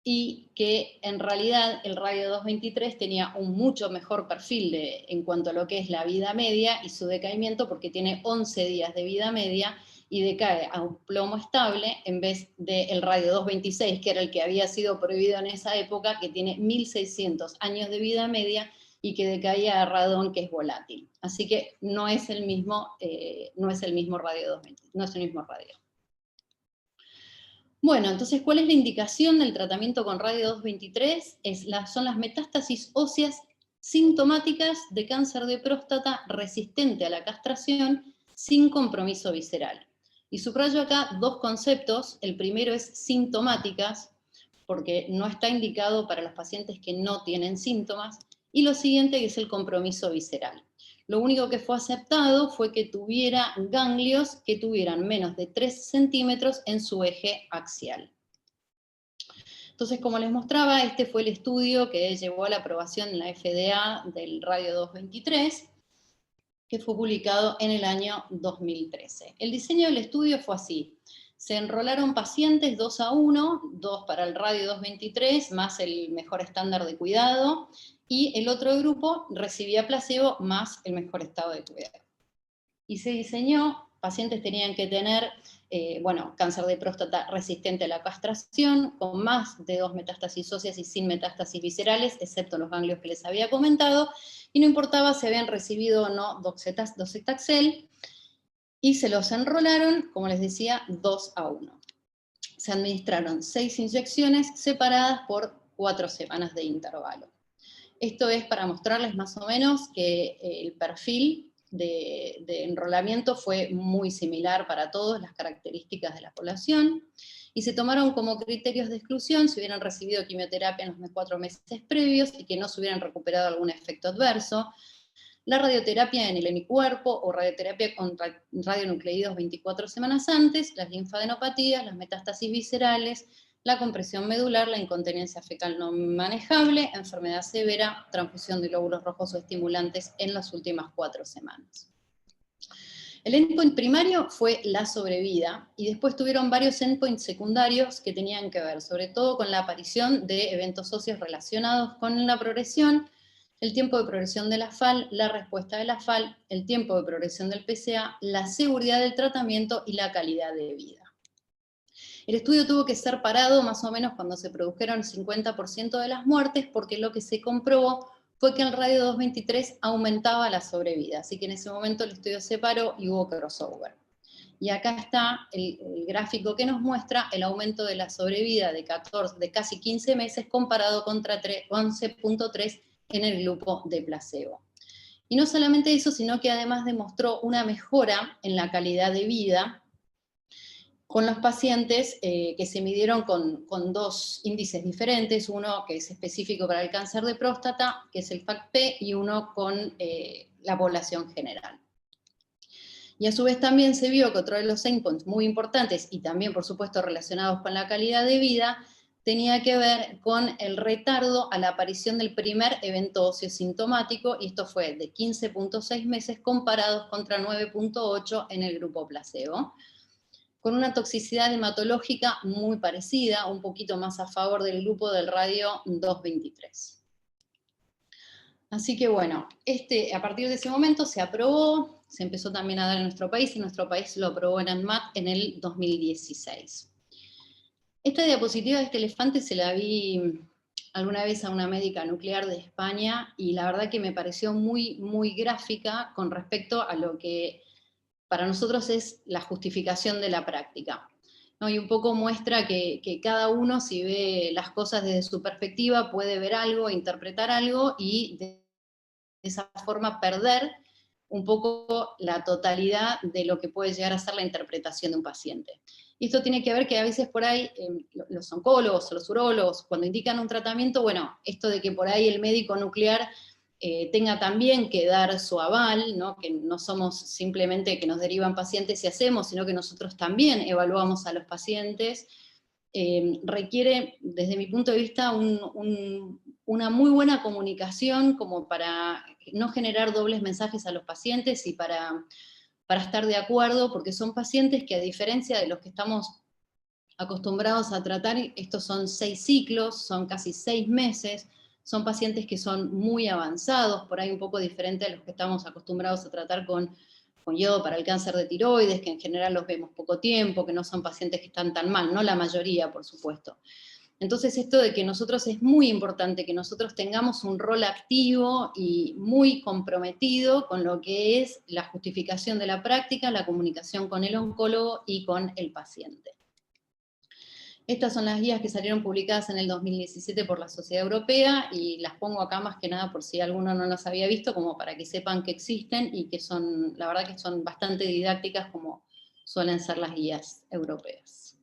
y que en realidad el radio 223 tenía un mucho mejor perfil en cuanto a lo que es la vida media y su decaimiento, porque tiene 11 días de vida media y decae a un plomo estable en vez del radio 226, que era el que había sido prohibido en esa época, que tiene 1600 años de vida media y que decaía a radón, que es volátil. Así que no es el mismo, radio 223, no es el mismo radio. Bueno, entonces, ¿cuál es la indicación del tratamiento con radio 223? Son las metástasis óseas sintomáticas de cáncer de próstata resistente a la castración sin compromiso visceral. Y subrayo acá dos conceptos. El primero es sintomáticas, porque no está indicado para los pacientes que no tienen síntomas, y lo siguiente es el compromiso visceral. Lo único que fue aceptado fue que tuviera ganglios que tuvieran menos de 3 centímetros en su eje axial. Entonces, como les mostraba, este fue el estudio que llevó a la aprobación en la FDA del radio 223, que fue publicado en el año 2013. El diseño del estudio fue así. Se enrolaron pacientes 2 a 1, 2 para el radio 223, más el mejor estándar de cuidado, y el otro grupo recibía placebo más el mejor estado de cuidado. Y se diseñó, pacientes tenían que tener, cáncer de próstata resistente a la castración, con más de 2 metástasis óseas y sin metástasis viscerales, excepto los ganglios que les había comentado, y no importaba si habían recibido o no docetaxel, y se los enrolaron, como les decía, 2 a 1. Se administraron 6 inyecciones separadas por 4 semanas de intervalo. Esto es para mostrarles más o menos que el perfil de enrolamiento fue muy similar para todos, las características de la población, y se tomaron como criterios de exclusión si hubieran recibido quimioterapia en los 4 meses previos y que no se hubieran recuperado algún efecto adverso, la radioterapia en el hemicuerpo o radioterapia con radionucleidos 24 semanas antes, las linfadenopatías, las metástasis viscerales, la compresión medular, la incontinencia fecal no manejable, enfermedad severa, transfusión de glóbulos rojos o estimulantes en las últimas 4 semanas. El endpoint primario fue la sobrevida, y después tuvieron varios endpoints secundarios que tenían que ver, sobre todo con la aparición de eventos óseos relacionados con la progresión, el tiempo de progresión de la FAL, la respuesta de la FAL, el tiempo de progresión del PSA, la seguridad del tratamiento y la calidad de vida. El estudio tuvo que ser parado más o menos cuando se produjeron el 50% de las muertes, porque lo que se comprobó fue que el radio 223 aumentaba la sobrevida, así que en ese momento el estudio se paró y hubo crossover. Y acá está el gráfico que nos muestra el aumento de la sobrevida de casi 15 meses comparado contra 11.3 en el grupo de placebo. Y no solamente eso, sino que además demostró una mejora en la calidad de vida con los pacientes que se midieron con 2 índices diferentes, uno que es específico para el cáncer de próstata, que es el FACP, y uno con la población general. Y a su vez también se vio que otro de los endpoints muy importantes, y también por supuesto relacionados con la calidad de vida, tenía que ver con el retardo a la aparición del primer evento óseo sintomático, y esto fue de 15.6 meses comparados contra 9.8 en el grupo placebo, con una toxicidad hematológica muy parecida, un poquito más a favor del grupo del radio 223. Así que bueno, a partir de ese momento se aprobó, se empezó también a dar en nuestro país, y nuestro país lo aprobó en ANMAT en el 2016. Esta diapositiva de este elefante se la vi alguna vez a una médica nuclear de España, y la verdad que me pareció muy, muy gráfica con respecto a lo que para nosotros es la justificación de la práctica, ¿no? Y un poco muestra que cada uno, si ve las cosas desde su perspectiva, puede ver algo, interpretar algo, y de esa forma perder un poco la totalidad de lo que puede llegar a ser la interpretación de un paciente. Y esto tiene que ver que a veces por ahí los oncólogos o los urólogos, cuando indican un tratamiento, bueno, esto de que por ahí el médico nuclear tenga también que dar su aval, ¿no? Que no somos simplemente que nos derivan pacientes y hacemos, sino que nosotros también evaluamos a los pacientes, requiere, desde mi punto de vista, una muy buena comunicación como para no generar dobles mensajes a los pacientes y para estar de acuerdo, porque son pacientes que, a diferencia de los que estamos acostumbrados a tratar, estos son 6 ciclos, son casi 6 meses, son pacientes que son muy avanzados, por ahí un poco diferente a los que estamos acostumbrados a tratar con yodo para el cáncer de tiroides, que en general los vemos poco tiempo, que no son pacientes que están tan mal, no la mayoría, por supuesto. Entonces esto de que nosotros es muy importante que nosotros tengamos un rol activo y muy comprometido con lo que es la justificación de la práctica, la comunicación con el oncólogo y con el paciente. Estas son las guías que salieron publicadas en el 2017 por la Sociedad Europea, y las pongo acá más que nada por si alguno no las había visto, como para que sepan que existen y que son, la verdad que son bastante didácticas como suelen ser las guías europeas.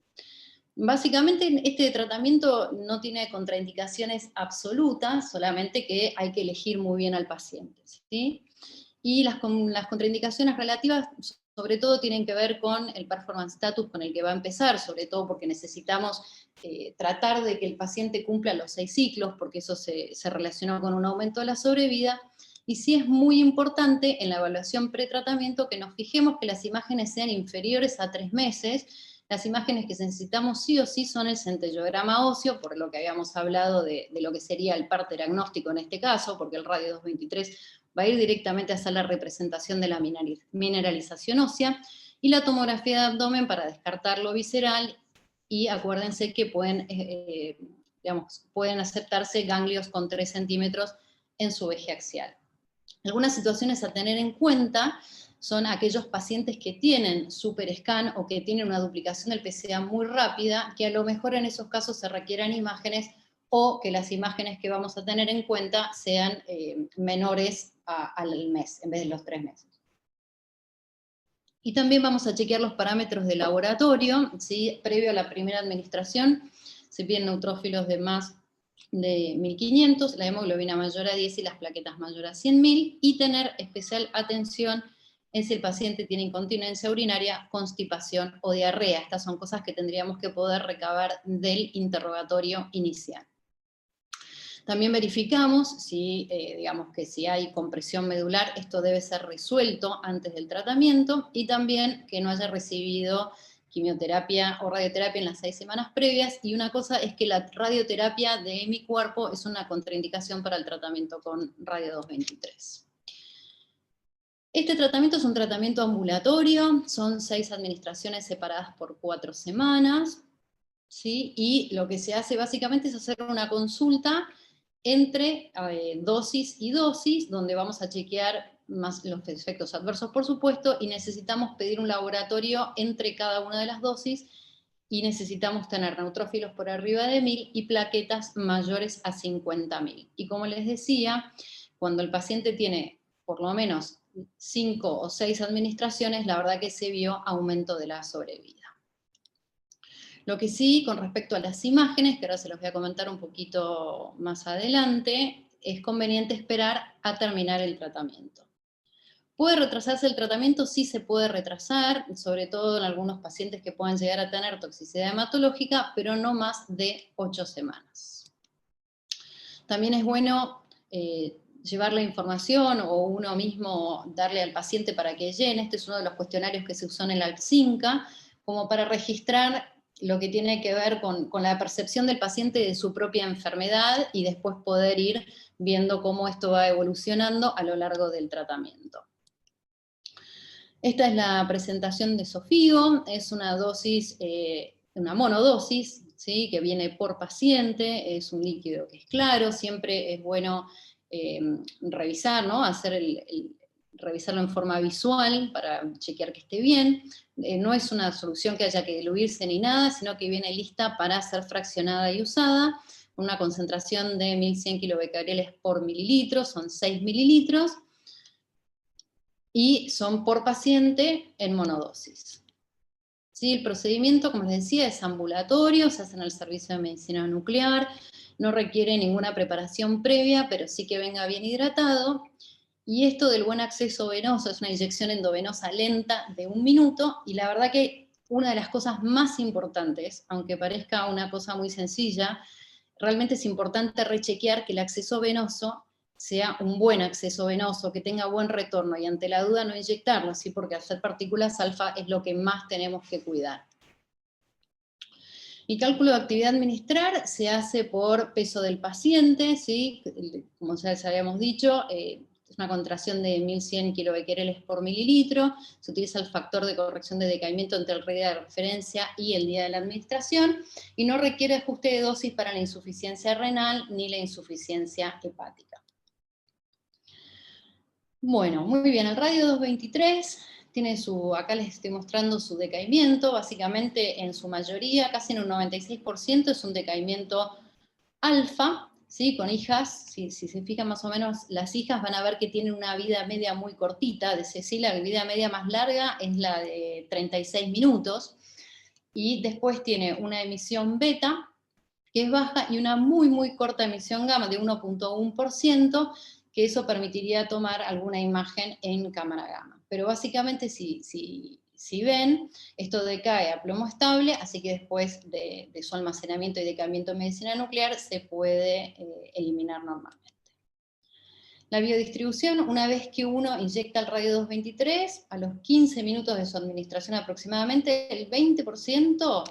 Básicamente este tratamiento no tiene contraindicaciones absolutas, solamente que hay que elegir muy bien al paciente, ¿sí? Y las contraindicaciones relativas sobre todo tienen que ver con el performance status con el que va a empezar, sobre todo porque necesitamos tratar de que el paciente cumpla los 6 ciclos, porque eso se relacionó con un aumento de la sobrevida, y sí es muy importante en la evaluación pretratamiento que nos fijemos que las imágenes sean inferiores a 3 meses. Las imágenes que necesitamos sí o sí son el centellograma óseo, por lo que habíamos hablado de lo que sería el parte diagnóstico en este caso, porque el radio 223 va a ir directamente a hacer la representación de la mineralización ósea, y la tomografía de abdomen para descartar lo visceral, y acuérdense que pueden, pueden aceptarse ganglios con 3 centímetros en su eje axial. Algunas situaciones a tener en cuenta son aquellos pacientes que tienen superscan o que tienen una duplicación del PSA muy rápida, que a lo mejor en esos casos se requieran imágenes, o que las imágenes que vamos a tener en cuenta sean menores al mes, en vez de los 3 meses. Y también vamos a chequear los parámetros de laboratorio, ¿sí? Previo a la primera administración se piden neutrófilos de más de 1500, la hemoglobina mayor a 10 y las plaquetas mayor a 100.000, y tener especial atención en si el paciente tiene incontinencia urinaria, constipación o diarrea. Estas son cosas que tendríamos que poder recabar del interrogatorio inicial. También verificamos si, digamos que si hay compresión medular, esto debe ser resuelto antes del tratamiento, y también que no haya recibido quimioterapia o radioterapia en las 6 semanas previas, y una cosa es que la radioterapia de mi cuerpo es una contraindicación para el tratamiento con radio 223. Este tratamiento es un tratamiento ambulatorio, son 6 administraciones separadas por 4 semanas, ¿sí? Y lo que se hace básicamente es hacer una consulta entre dosis y dosis, donde vamos a chequear más los efectos adversos, por supuesto, y necesitamos pedir un laboratorio entre cada una de las dosis, y necesitamos tener neutrófilos por arriba de 1000 y plaquetas mayores a 50.000. Y como les decía, cuando el paciente tiene por lo menos 5 o 6 administraciones, la verdad que se vio aumento de la sobrevida. Lo que sí, con respecto a las imágenes, que ahora se los voy a comentar un poquito más adelante, es conveniente esperar a terminar el tratamiento. ¿Puede retrasarse el tratamiento? Sí se puede retrasar, sobre todo en algunos pacientes que puedan llegar a tener toxicidad hematológica, pero no más de 8 semanas. También es bueno llevar la información, o uno mismo darle al paciente para que llene. Este es uno de los cuestionarios que se usó en el ALPSINCA, como para registrar lo que tiene que ver con la percepción del paciente de su propia enfermedad, y después poder ir viendo cómo esto va evolucionando a lo largo del tratamiento. Esta es la presentación de Xofigo, es una dosis, una monodosis, ¿sí? Que viene por paciente, es un líquido que es claro, siempre es bueno revisar, ¿no? Revisarlo en forma visual para chequear que esté bien. No es una solución que haya que diluirse ni nada, sino que viene lista para ser fraccionada y usada, con una concentración de 1100 kilobecquereles por mililitro, son 6 mililitros, y son por paciente en monodosis. ¿Sí? El procedimiento, como les decía, es ambulatorio, se hace en el servicio de medicina nuclear, no requiere ninguna preparación previa, pero sí que venga bien hidratado. Y esto del buen acceso venoso es una inyección endovenosa lenta de 1 minuto, y la verdad que una de las cosas más importantes, aunque parezca una cosa muy sencilla, realmente es importante rechequear que el acceso venoso sea un buen acceso venoso, que tenga buen retorno, y ante la duda no inyectarlo, ¿sí? Porque hacer partículas alfa es lo que más tenemos que cuidar. El cálculo de actividad a administrar se hace por peso del paciente, ¿sí? Como ya les habíamos dicho, es una contracción de 1100 kilobecquereles por mililitro, se utiliza el factor de corrección de decaimiento entre el día de referencia y el día de la administración, y no requiere ajuste de dosis para la insuficiencia renal ni la insuficiencia hepática. Bueno, muy bien, el radio 223 tiene acá les estoy mostrando su decaimiento, básicamente en su mayoría, casi en un 96% es un decaimiento alfa, ¿sí? Con hijas, si se fijan más o menos, las hijas van a ver que tienen una vida media muy cortita, de Cecilia la vida media más larga es la de 36 minutos, y después tiene una emisión beta, que es baja, y una muy, muy corta emisión gamma de 1.1%, que eso permitiría tomar alguna imagen en cámara gamma. Pero básicamente, si ven, esto decae a plomo estable, así que después de su almacenamiento y decaimiento en medicina nuclear se puede eliminar normalmente. La biodistribución, una vez que uno inyecta el radio 223, a los 15 minutos de su administración aproximadamente, el 20%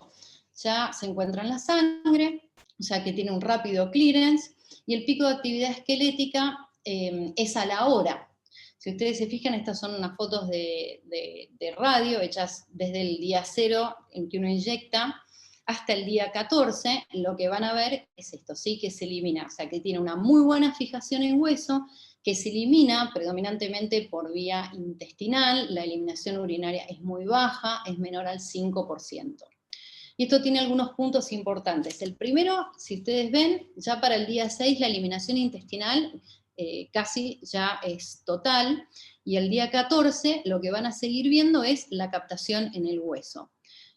ya se encuentra en la sangre, o sea que tiene un rápido clearance, y el pico de actividad esquelética es a la hora. Si ustedes se fijan, estas son unas fotos de radio hechas desde el día 0 en que uno inyecta hasta el día 14, lo que van a ver es esto, ¿sí? Que se elimina, o sea que tiene una muy buena fijación en hueso, que se elimina predominantemente por vía intestinal, la eliminación urinaria es muy baja, es menor al 5%. Y esto tiene algunos puntos importantes. El primero, si ustedes ven, ya para el día 6 la eliminación intestinal casi ya es total, y el día 14 lo que van a seguir viendo es la captación en el hueso.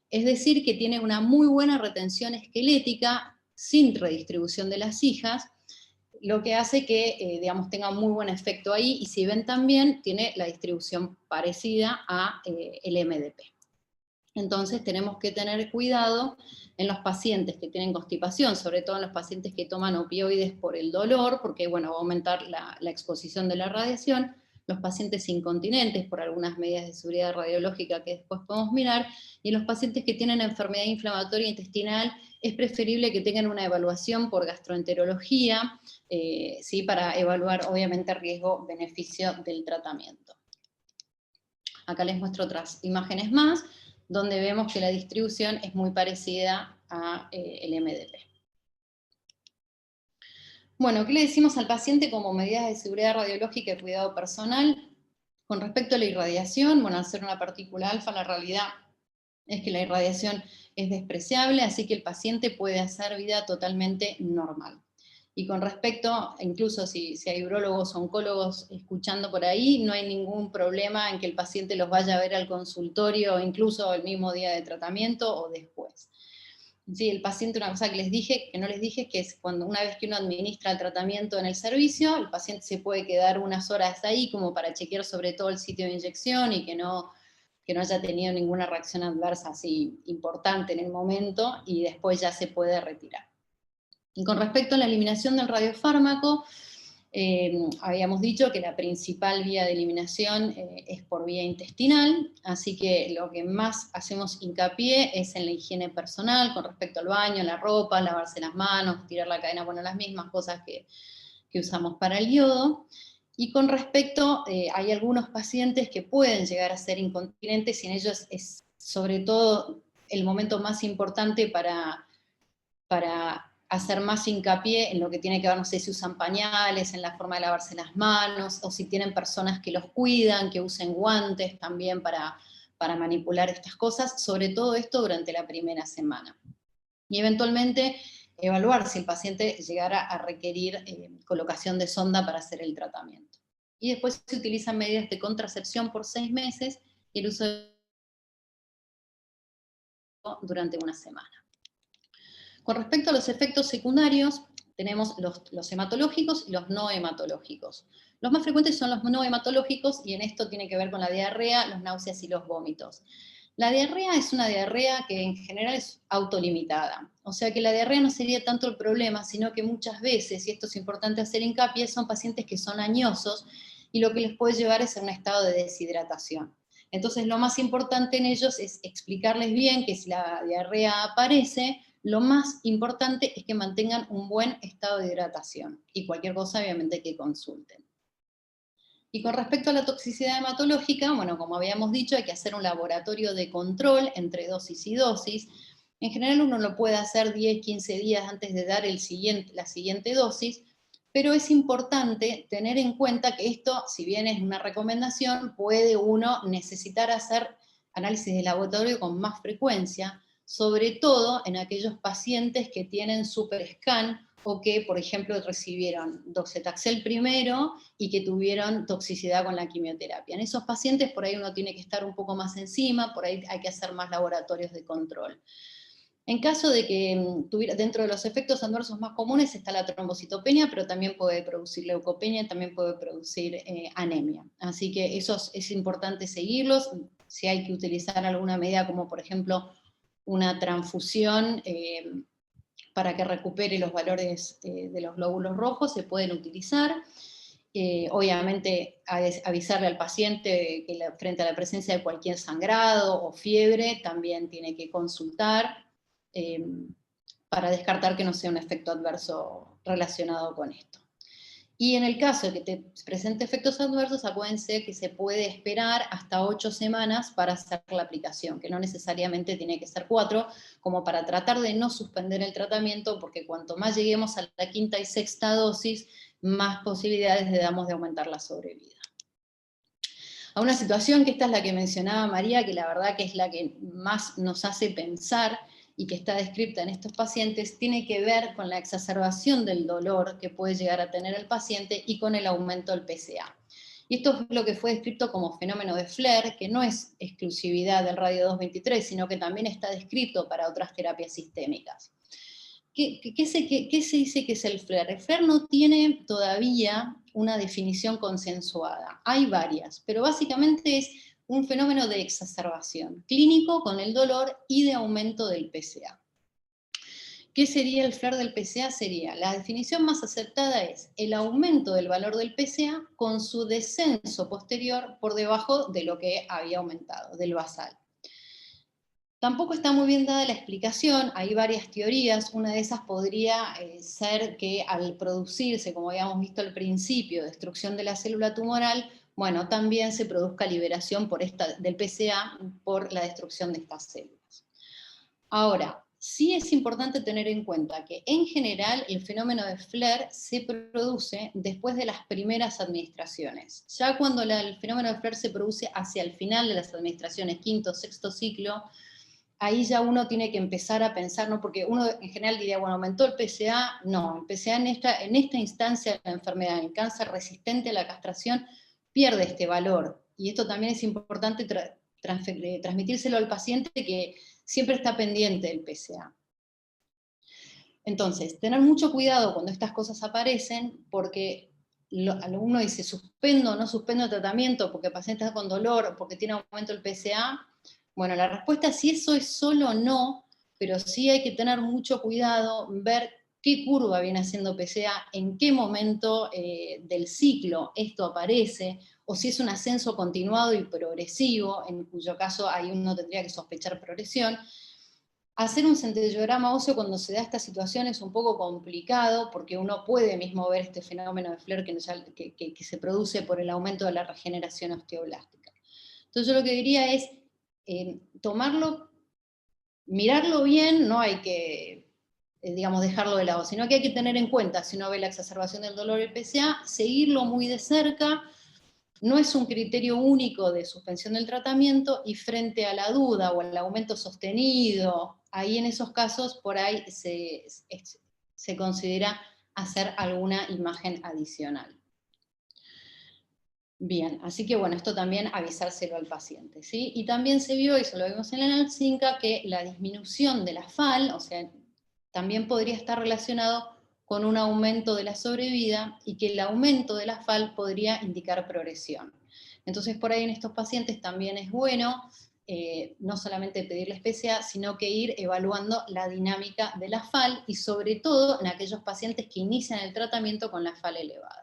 Es decir, que tiene una muy buena retención esquelética, sin redistribución de las hijas, lo que hace que, digamos, tenga muy buen efecto ahí, y si ven también, tiene la distribución parecida a el MDP. Entonces tenemos que tener cuidado en los pacientes que tienen constipación, sobre todo en los pacientes que toman opioides por el dolor, porque bueno, va a aumentar la exposición de la radiación, los pacientes incontinentes por algunas medidas de seguridad radiológica que después podemos mirar, y los pacientes que tienen enfermedad inflamatoria intestinal es preferible que tengan una evaluación por gastroenterología, ¿sí? Para evaluar obviamente riesgo-beneficio del tratamiento. Acá les muestro otras imágenes más, donde vemos que la distribución es muy parecida a el MDP. Bueno, ¿qué le decimos al paciente como medidas de seguridad radiológica y cuidado personal? Con respecto a la irradiación, bueno, al ser una partícula alfa, la realidad es que la irradiación es despreciable, así que el paciente puede hacer vida totalmente normal. Y con respecto, incluso si hay urólogos o oncólogos escuchando por ahí, no hay ningún problema en que el paciente los vaya a ver al consultorio, incluso el mismo día de tratamiento o después. Sí, el paciente, una cosa que no les dije, es que es cuando una vez que uno administra el tratamiento en el servicio, el paciente se puede quedar unas horas ahí como para chequear sobre todo el sitio de inyección y que no haya tenido ninguna reacción adversa así importante en el momento, y después ya se puede retirar. Y con respecto a la eliminación del radiofármaco, habíamos dicho que la principal vía de eliminación es por vía intestinal, así que lo que más hacemos hincapié es en la higiene personal, con respecto al baño, la ropa, lavarse las manos, tirar la cadena, bueno, las mismas cosas que usamos para el yodo. Y con respecto, hay algunos pacientes que pueden llegar a ser incontinentes, y en ellos es sobre todo el momento más importante para hacer más hincapié en lo que tiene que ver, no sé, si usan pañales, en la forma de lavarse las manos, o si tienen personas que los cuidan, que usen guantes también para manipular estas cosas, sobre todo esto durante la primera semana. Y eventualmente evaluar si el paciente llegara a requerir colocación de sonda para hacer el tratamiento. Y después se utilizan medidas de contracepción por 6 meses y el uso durante una semana. Con respecto a los efectos secundarios, tenemos los hematológicos y los no hematológicos. Los más frecuentes son los no hematológicos, y en esto tiene que ver con la diarrea, los náuseas y los vómitos. La diarrea es una diarrea que en general es autolimitada, o sea que la diarrea no sería tanto el problema, sino que muchas veces, y esto es importante hacer hincapié, son pacientes que son añosos, y lo que les puede llevar es a un estado de deshidratación. Entonces lo más importante en ellos es explicarles bien que si la diarrea aparece, lo más importante es que mantengan un buen estado de hidratación, y cualquier cosa obviamente que consulten. Y con respecto a la toxicidad hematológica, bueno, como habíamos dicho, hay que hacer un laboratorio de control entre dosis y dosis. En general uno lo puede hacer 10, 15 días antes de dar la siguiente dosis, pero es importante tener en cuenta que esto, si bien es una recomendación, puede uno necesitar hacer análisis de laboratorio con más frecuencia, sobre todo en aquellos pacientes que tienen superscan o que, por ejemplo, recibieron docetaxel primero y que tuvieron toxicidad con la quimioterapia. En esos pacientes por ahí uno tiene que estar un poco más encima, por ahí hay que hacer más laboratorios de control. En caso de que tuviera, dentro de los efectos adversos más comunes está la trombocitopenia, pero también puede producir leucopenia, también puede producir anemia. Así que eso es importante seguirlos. Si hay que utilizar alguna medida como por ejemplo una transfusión para que recupere los valores de los glóbulos rojos, se pueden utilizar. Obviamente avisarle al paciente que frente a la presencia de cualquier sangrado o fiebre también tiene que consultar para descartar que no sea un efecto adverso relacionado con esto. Y en el caso de que te presente efectos adversos, acuérdense que se puede esperar hasta 8 semanas para hacer la aplicación, que no necesariamente tiene que ser 4, como para tratar de no suspender el tratamiento, porque cuanto más lleguemos a la quinta y sexta dosis, más posibilidades le damos de aumentar la sobrevida. A una situación que esta es la que mencionaba María, que la verdad que es la que más nos hace pensar, y que está descrita en estos pacientes, tiene que ver con la exacerbación del dolor que puede llegar a tener el paciente y con el aumento del PSA. Y esto es lo que fue descrito como fenómeno de Flair, que no es exclusividad del radio 223, sino que también está descrito para otras terapias sistémicas. ¿Qué se dice que es el Flair? El Flair no tiene todavía una definición consensuada. Hay varias, pero básicamente es un fenómeno de exacerbación clínico con el dolor y de aumento del PSA. ¿Qué sería el Flair del PSA? La definición más aceptada es el aumento del valor del PSA con su descenso posterior por debajo de lo que había aumentado, del basal. Tampoco está muy bien dada la explicación, hay varias teorías, una de esas podría ser que al producirse, como habíamos visto al principio, destrucción de la célula tumoral, bueno, también se produzca liberación del PSA por la destrucción de estas células. Ahora, sí es importante tener en cuenta que en general el fenómeno de Flair se produce después de las primeras administraciones. Ya cuando el fenómeno de Flair se produce hacia el final de las administraciones, quinto, sexto ciclo, ahí ya uno tiene que empezar a pensar, ¿no? Porque uno en general diría, bueno, aumentó el PSA, no, el PSA en esta instancia de la enfermedad, en cáncer resistente a la castración, pierde este valor. Y esto también es importante transmitírselo al paciente que siempre está pendiente del PSA. Entonces, tener mucho cuidado cuando estas cosas aparecen, porque uno dice, ¿suspendo o no suspendo el tratamiento porque el paciente está con dolor o porque tiene aumento del PSA? Bueno, la respuesta es si eso es solo no, pero sí hay que tener mucho cuidado, ver qué curva viene haciendo PSA, en qué momento del ciclo esto aparece, o si es un ascenso continuado y progresivo, en cuyo caso ahí uno tendría que sospechar progresión. Hacer un centellograma óseo cuando se da esta situación es un poco complicado, porque uno puede mismo ver este fenómeno de Flair que se produce por el aumento de la regeneración osteoblástica. Entonces yo lo que diría es, mirarlo bien, no hay que, digamos, dejarlo de lado, sino que hay que tener en cuenta, si uno ve la exacerbación del dolor del PSA, seguirlo muy de cerca. No es un criterio único de suspensión del tratamiento, y frente a la duda o al aumento sostenido, ahí en esos casos por ahí se considera hacer alguna imagen adicional. Bien, así que bueno, esto también avisárselo al paciente, ¿sí? Y también se vio, y eso lo vimos en la NALCINCA, que la disminución de la FAL, o sea, también podría estar relacionado con un aumento de la sobrevida, y que el aumento de la FAL podría indicar progresión. Entonces por ahí en estos pacientes también es bueno no solamente pedirles PSA, sino que ir evaluando la dinámica de la FAL, y sobre todo en aquellos pacientes que inician el tratamiento con la FAL elevada.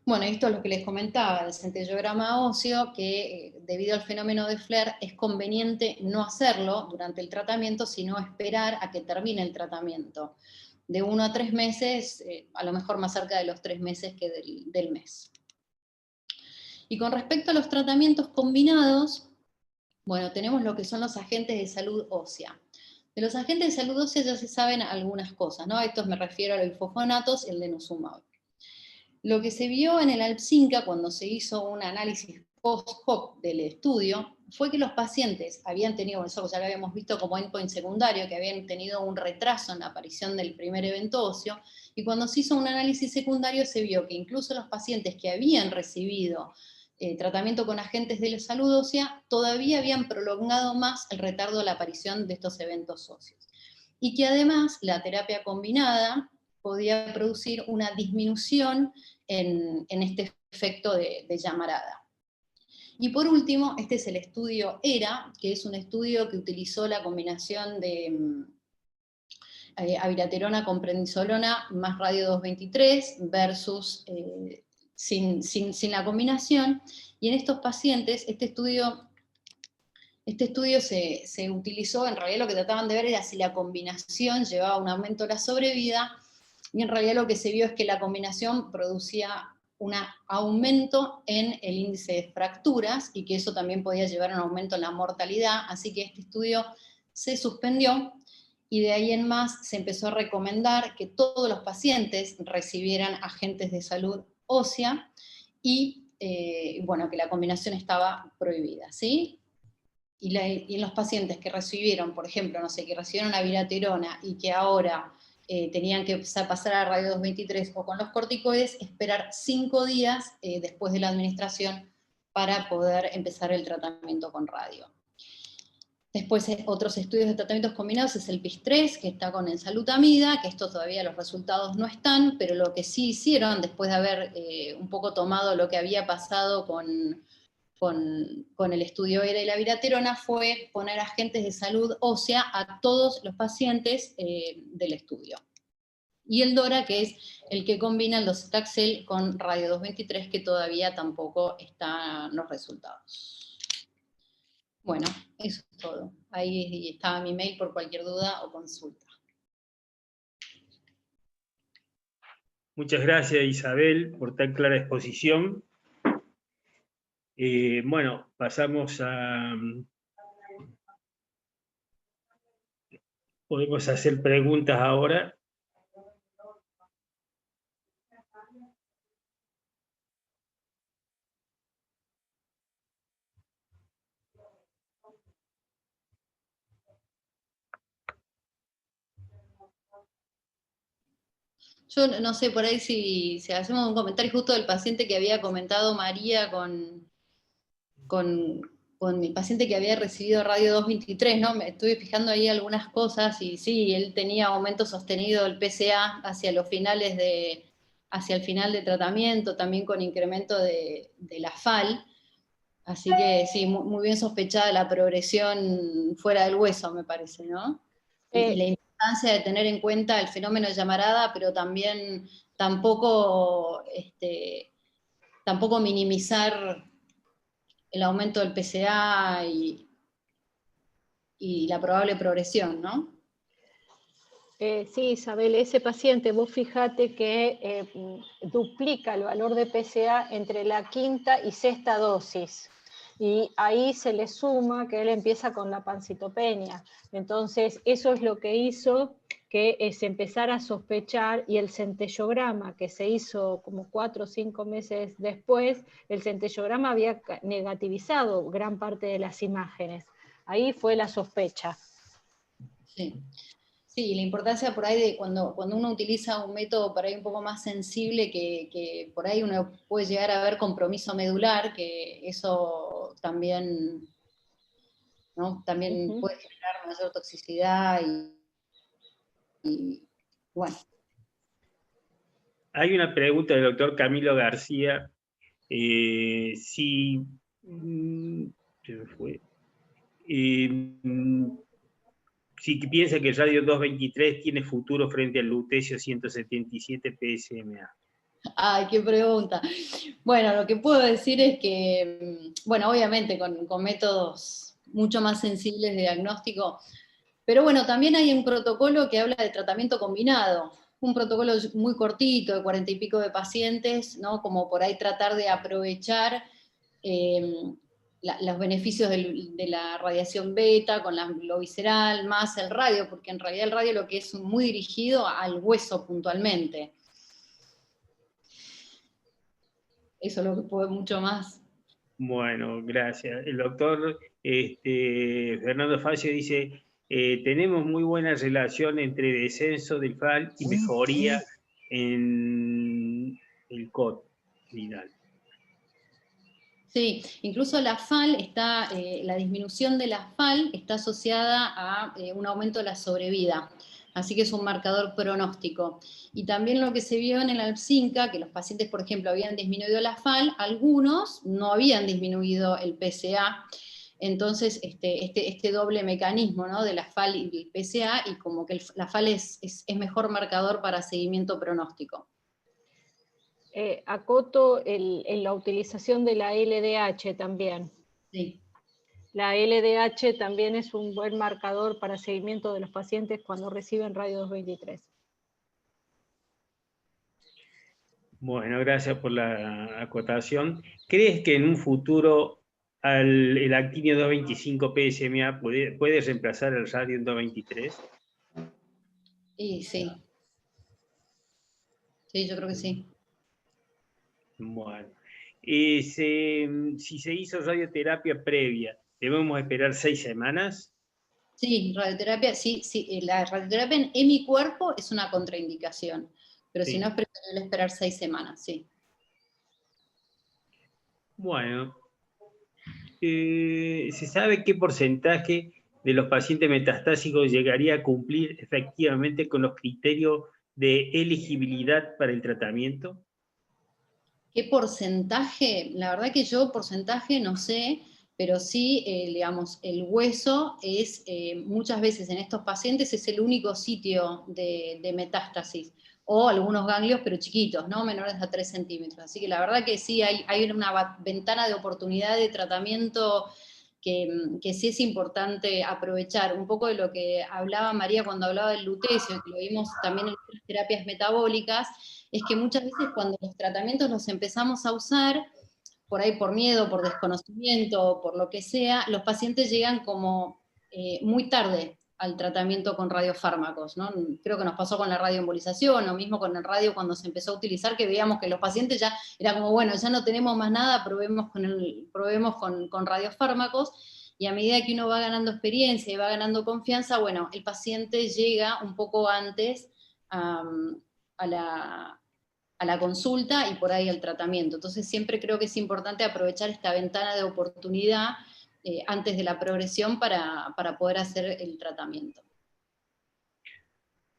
Bueno, esto es lo que les comentaba, el centellograma óseo, que debido al fenómeno de Flair es conveniente no hacerlo durante el tratamiento, sino esperar a que termine el tratamiento. De 1 a 3 meses, a lo mejor más cerca de los 3 meses que del mes. Y con respecto a los tratamientos combinados, bueno, tenemos lo que son los agentes de salud ósea. De los agentes de salud ósea ya se saben algunas cosas, ¿no? A estos me refiero a los bifosfonatos y el denosumab. Lo que se vio en el ALPSINCA cuando se hizo un análisis post-hoc del estudio fue que los pacientes habían tenido, eso ya lo habíamos visto como endpoint secundario, que habían tenido un retraso en la aparición del primer evento óseo, y cuando se hizo un análisis secundario se vio que incluso los pacientes que habían recibido tratamiento con agentes de la salud ósea todavía habían prolongado más el retardo de la aparición de estos eventos óseos. Y que además la terapia combinada podía producir una disminución en este efecto de llamarada. Y por último, este es el estudio ERA, que es un estudio que utilizó la combinación de abiraterona con prednisolona más radio 223 versus sin la combinación. Y en estos pacientes, este estudio se utilizó, en realidad lo que trataban de ver era si la combinación llevaba a un aumento de la sobrevida, y en realidad lo que se vio es que la combinación producía un aumento en el índice de fracturas, y que eso también podía llevar a un aumento en la mortalidad, así que este estudio se suspendió, y de ahí en más se empezó a recomendar que todos los pacientes recibieran agentes de salud ósea, y bueno, que la combinación estaba prohibida, ¿sí? Y en los pacientes que recibieron, por ejemplo, no sé, que recibieron abiraterona y que ahora tenían que pasar a radio 223 o con los corticoides, esperar 5 días después de la administración para poder empezar el tratamiento con radio. Después otros estudios de tratamientos combinados es el PIS-3, que está con enzalutamida, que esto todavía los resultados no están, pero lo que sí hicieron, después de haber un poco tomado lo que había pasado con el estudio ERA y la abiraterona, fue poner agentes de salud ósea a todos los pacientes del estudio. Y el DORA, que es el que combina el docetaxel con radio 223, que todavía tampoco están los resultados. Bueno, eso es todo. Ahí estaba mi mail por cualquier duda o consulta. Muchas gracias, Isabel, por tan clara exposición. Bueno, pasamos a... Podemos hacer preguntas ahora. Yo no sé, por ahí si hacemos un comentario justo del paciente que había comentado María con el paciente que había recibido radio 223, ¿no? Me estuve fijando ahí algunas cosas, y sí, él tenía aumento sostenido del PSA hacia el final de tratamiento, también con incremento de la FAL, así que sí, muy bien sospechada la progresión fuera del hueso, me parece, ¿no? Y la importancia de tener en cuenta el fenómeno de llamarada, pero también tampoco minimizar el aumento del PSA y la probable progresión, ¿no? Sí, Isabel, ese paciente, vos fíjate que duplica el valor de PSA entre la quinta y sexta dosis. Y ahí se le suma que él empieza con la pancitopenia. Entonces, eso es lo que hizo que se empezara a sospechar, y el centellograma que se hizo como 4 o 5 meses después, el centellograma había negativizado gran parte de las imágenes. Ahí fue la sospecha. Sí. Sí, la importancia por ahí de cuando uno utiliza un método por ahí un poco más sensible, que por ahí uno puede llegar a ver compromiso medular, que eso también, ¿no? También puede generar mayor toxicidad y bueno. Hay una pregunta del doctor Camilo García. Si piensa que el radio 223 tiene futuro frente al lutecio 177 PSMA. Ay, qué pregunta. Bueno, lo que puedo decir es que, bueno, obviamente con métodos mucho más sensibles de diagnóstico, pero bueno, también hay un protocolo que habla de tratamiento combinado, un protocolo muy cortito, de 40 y pico de pacientes, ¿no? Como por ahí tratar de aprovechar los beneficios de la radiación beta con lo visceral, más el radio, porque en realidad el radio lo que es muy dirigido al hueso puntualmente. Eso es lo que puedo mucho más. Bueno, gracias. El doctor Fernando Facio dice, tenemos muy buena relación entre descenso del FAL y mejoría en el COT final. Sí, incluso la FAL está, la disminución de la FAL está asociada a un aumento de la sobrevida, así que es un marcador pronóstico. Y también lo que se vio en el ALPSINCA, que los pacientes, por ejemplo, habían disminuido la FAL, algunos no habían disminuido el PSA, entonces este doble mecanismo, ¿no? De la FAL y el PSA, y como que la FAL es mejor marcador para seguimiento pronóstico. Acoto la utilización de la LDH también. Sí. La LDH también es un buen marcador para seguimiento de los pacientes cuando reciben radio 223. Bueno, gracias por la acotación. ¿Crees que en un futuro el actinio 225 PSMA puede reemplazar el radio 223? Y sí. Sí, yo creo que sí. Bueno, si se hizo radioterapia previa, ¿debemos esperar 6 semanas? Sí, radioterapia, sí, sí, la radioterapia en mi cuerpo es una contraindicación, pero Sí. si no es preferible esperar 6 semanas, sí. Bueno, ¿se sabe qué porcentaje de los pacientes metastásicos llegaría a cumplir efectivamente con los criterios de elegibilidad para el tratamiento? ¿Qué porcentaje? La verdad que yo porcentaje no sé, pero sí, digamos, el hueso es, muchas veces en estos pacientes es el único sitio de metástasis, o algunos ganglios, pero chiquitos, ¿no? Menores a 3 centímetros. Así que la verdad que sí, hay una ventana de oportunidad de tratamiento que sí es importante aprovechar. Un poco de lo que hablaba María cuando hablaba del lutecio, que lo vimos también en otras terapias metabólicas, es que muchas veces cuando los tratamientos los empezamos a usar, por ahí por miedo, por desconocimiento, por lo que sea, los pacientes llegan como muy tarde al tratamiento con radiofármacos, ¿no? Creo que nos pasó con la radioembolización, o mismo con el radio cuando se empezó a utilizar, que veíamos que los pacientes ya era como, bueno, ya no tenemos más nada, probemos con radiofármacos, y a medida que uno va ganando experiencia y va ganando confianza, bueno, el paciente llega un poco antes a la consulta y por ahí al tratamiento. Entonces siempre creo que es importante aprovechar esta ventana de oportunidad antes de la progresión para poder hacer el tratamiento.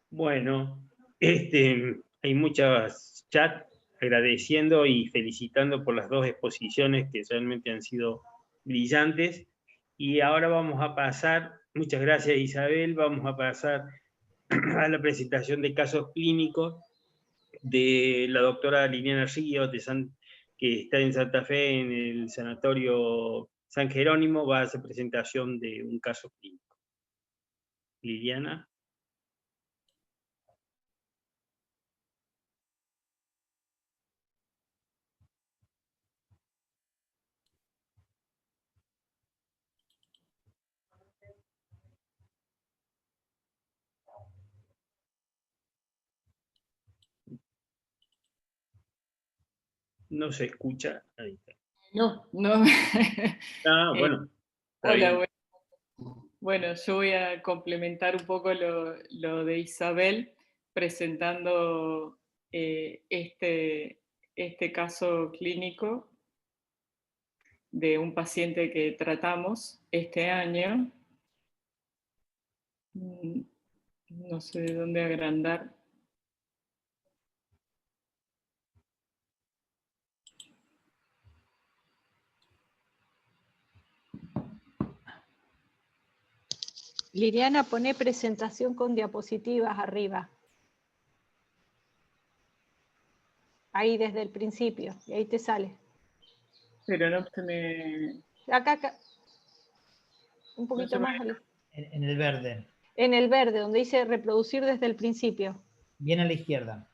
Bueno, hay muchas chats agradeciendo y felicitando por las dos exposiciones que realmente han sido brillantes. Y ahora vamos a pasar, muchas gracias Isabel, vamos a pasar a la presentación de casos clínicos de la doctora Liliana Ríos, que está en Santa Fe en el Sanatorio San Jerónimo, va a hacer presentación de un caso clínico. Liliana. No se escucha. Ahí está. No, no. Bueno, está hola, bien. bueno, yo voy a complementar un poco lo de Isabel, presentando este caso clínico de un paciente que tratamos este año. No sé de dónde agrandar. Liliana, pone presentación con diapositivas arriba. Ahí desde el principio, y ahí te sale. Pero no se me... Acá. Un poquito más. En el verde. En el verde, donde dice reproducir desde el principio. Bien a la izquierda.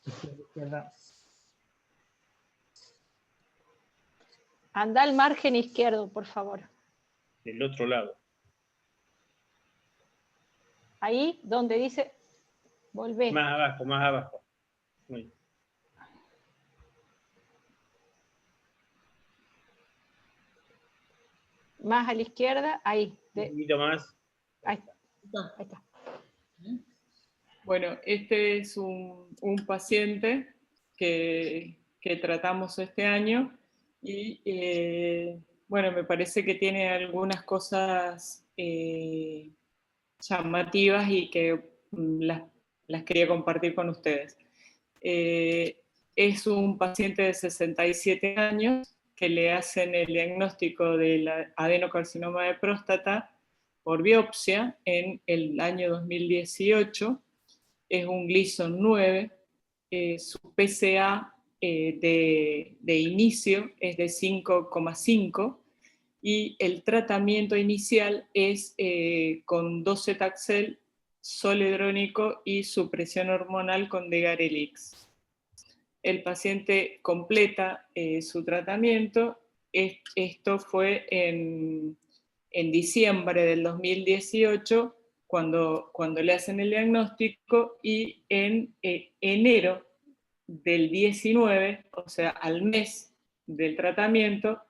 Izquierda. Anda al margen izquierdo, por favor. Del otro lado. Ahí donde dice volver. Más abajo, más abajo. Muy bien. Más a la izquierda, ahí. Un poquito más. Ahí está. Bueno, este es un paciente que tratamos este año y bueno, me parece que tiene algunas cosas llamativas y que las quería compartir con ustedes. Es un paciente de 67 años que le hacen el diagnóstico del adenocarcinoma de próstata por biopsia en el año 2018. Es un Gleason 9, su PSA de inicio es de 5,5 y el tratamiento inicial es con docetaxel, zoledrónico y supresión hormonal con Degarelix. El paciente completa su tratamiento. Esto fue en diciembre del 2018, cuando le hacen el diagnóstico, y en enero del 19, o sea, al mes del tratamiento,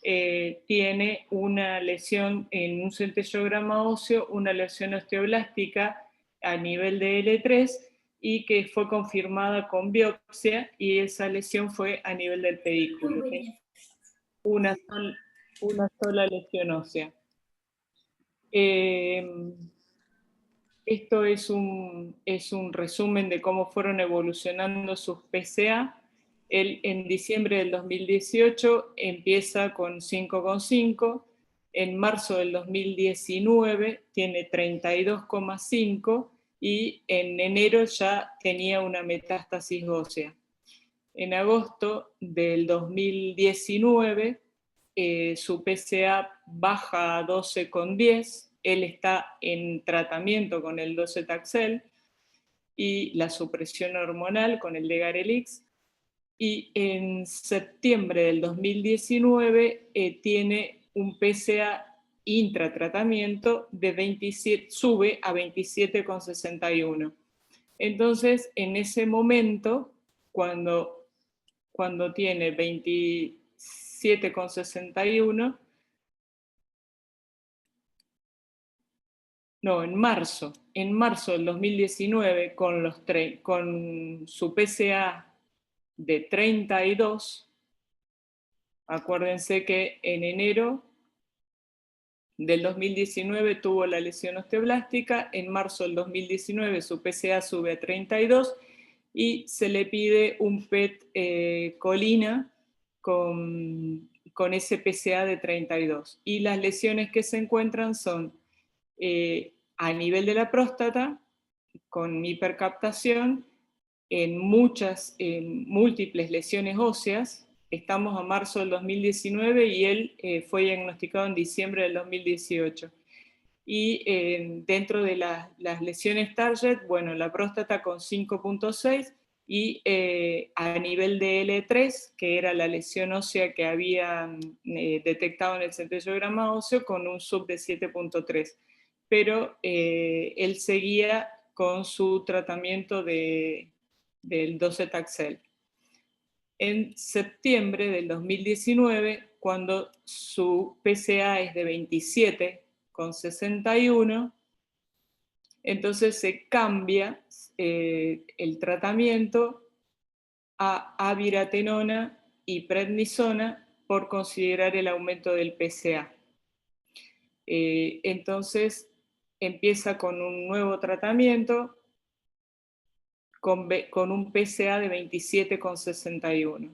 tiene una lesión en un centellograma óseo, una lesión osteoblástica a nivel de L3, y que fue confirmada con biopsia, y esa lesión fue a nivel del pedículo. Una sola lesión ósea. Esto es un resumen de cómo fueron evolucionando sus PSA. Él en diciembre del 2018 empieza con 5,5, en marzo del 2019 tiene 32,5 y en enero ya tenía una metástasis ósea. En agosto del 2019 su PSA baja a 12,10, él está en tratamiento con el docetaxel y la supresión hormonal con el Degarelix, y en septiembre del 2019 tiene un PSA intratratamiento de 27, sube a 27,61. Entonces, en ese momento, cuando tiene 27,61, no, en marzo del 2019, con su PSA de 32, acuérdense que en enero del 2019 tuvo la lesión osteoblástica, en marzo del 2019 su PSA sube a 32 y se le pide un PET colina con ese PSA de 32. Y las lesiones que se encuentran son a nivel de la próstata, con hipercaptación, en múltiples lesiones óseas. Estamos a marzo del 2019 y él fue diagnosticado en diciembre del 2018. Y dentro de las lesiones target, bueno, la próstata con 5,6 y a nivel de L3, que era la lesión ósea que habían detectado en el centellograma óseo, con un sub de 7,3. Pero él seguía con su tratamiento del docetaxel. En septiembre del 2019, cuando su PSA es de 27,61, entonces se cambia el tratamiento a abiraterona y prednisona por considerar el aumento del PSA. Entonces empieza con un nuevo tratamiento con un PSA de 27,61.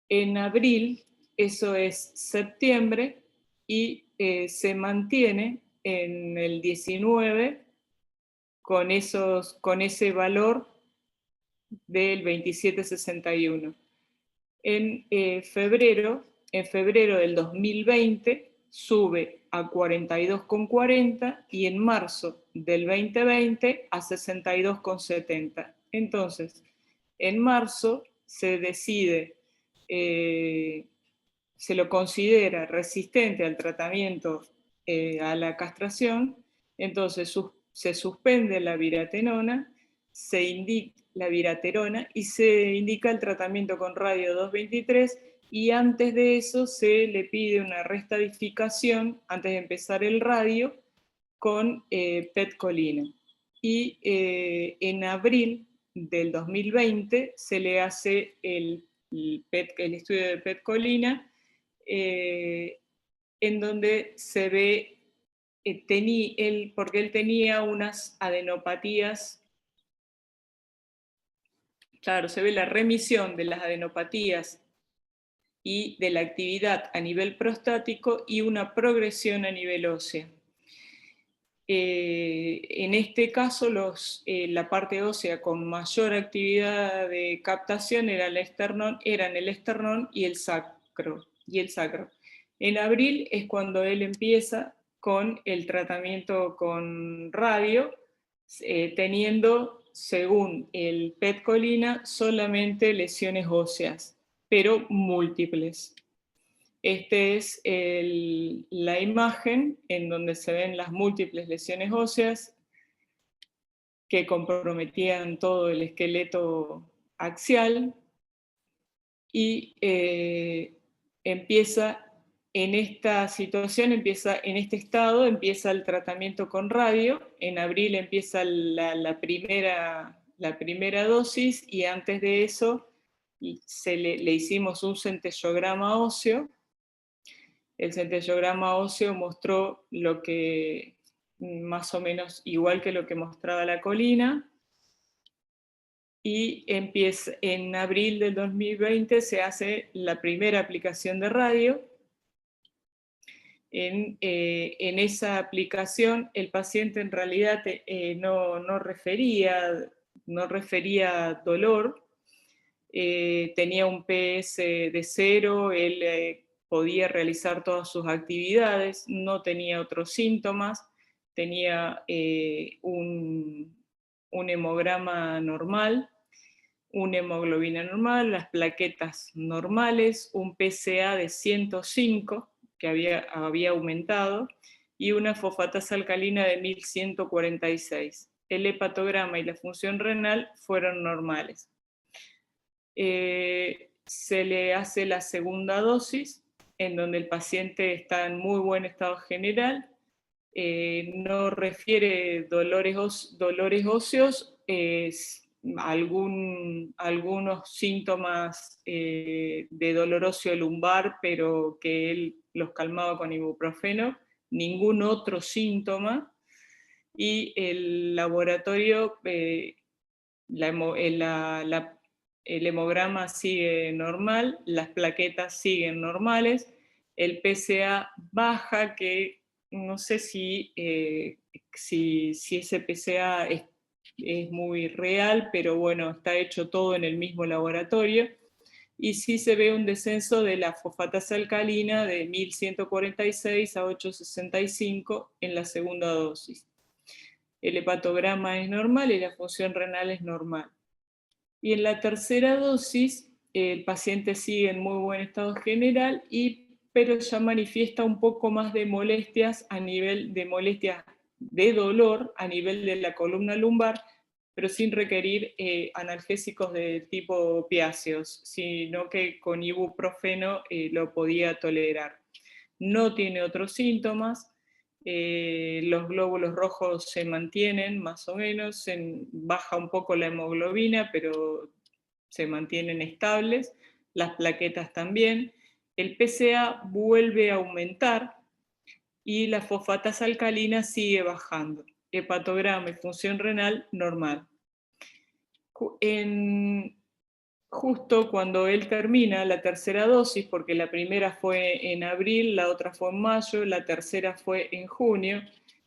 En abril, eso es septiembre, y se mantiene en el 19 con ese valor del 27,61. En febrero del 2020 sube a 42,40 y en marzo del 2020 a 62,70. Entonces, en marzo se decide, se lo considera resistente al tratamiento a la castración, entonces se suspende la viratenona, la viraterona y se indica el tratamiento con radio 223, y antes de eso se le pide una restadificación antes de empezar el radio con petcolina. Y en abril del 2020 se le hace el estudio de petcolina, en donde se ve, porque él tenía unas adenopatías. Claro, se ve la remisión de las adenopatías y de la actividad a nivel prostático y una progresión a nivel ósea. En este caso, la parte ósea con mayor actividad de captación eran el esternón y el sacro. En abril es cuando él empieza con el tratamiento con radio, teniendo, según el petcolina, solamente lesiones óseas, pero múltiples. Esta es la imagen en donde se ven las múltiples lesiones óseas que comprometían todo el esqueleto axial, y empieza en esta situación, en este estado, empieza el tratamiento con radio. En abril empieza la primera dosis, y antes de eso le hicimos un centellograma óseo. El centellograma óseo mostró lo que, más o menos igual que lo que mostraba la colina, y en abril del 2020 se hace la primera aplicación de radio. En esa aplicación el paciente en realidad no refería dolor, tenía un PS de 0, él podía realizar todas sus actividades, no tenía otros síntomas, tenía un hemograma normal, una hemoglobina normal, las plaquetas normales, un PSA de 105, que había aumentado, y una fosfatasa alcalina de 1146. El hepatograma y la función renal fueron normales. Se le hace la segunda dosis, en donde el paciente está en muy buen estado general, no refiere dolores óseos, algunos síntomas de dolor óseo lumbar, pero que él los calmaba con ibuprofeno, ningún otro síntoma, y el laboratorio, el hemograma sigue normal, las plaquetas siguen normales, el PSA baja, que no sé si ese PSA es muy real, pero bueno, está hecho todo en el mismo laboratorio, y sí se ve un descenso de la fosfatasa alcalina de 1146 a 865 en la segunda dosis. El hepatograma es normal y la función renal es normal. Y en la tercera dosis el paciente sigue en muy buen estado general, pero ya manifiesta un poco más de molestias de dolor a nivel de la columna lumbar, pero sin requerir analgésicos de tipo opiáceos, sino que con ibuprofeno lo podía tolerar. No tiene otros síntomas, los glóbulos rojos se mantienen más o menos, baja un poco la hemoglobina, pero se mantienen estables, las plaquetas también, el PSA vuelve a aumentar y la fosfatasa alcalina sigue bajando, hepatograma y función renal normal. Justo cuando él termina la tercera dosis, porque la primera fue en abril, la otra fue en mayo, la tercera fue en junio,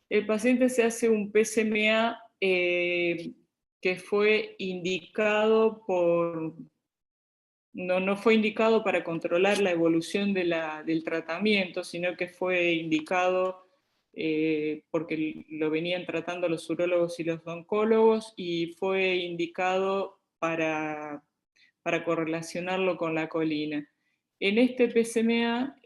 el paciente se hace un PSMA que fue indicado por... No fue indicado para controlar la evolución del tratamiento, sino que fue indicado porque lo venían tratando los urólogos y los oncólogos, y fue indicado para correlacionarlo con la colina. En este PSMA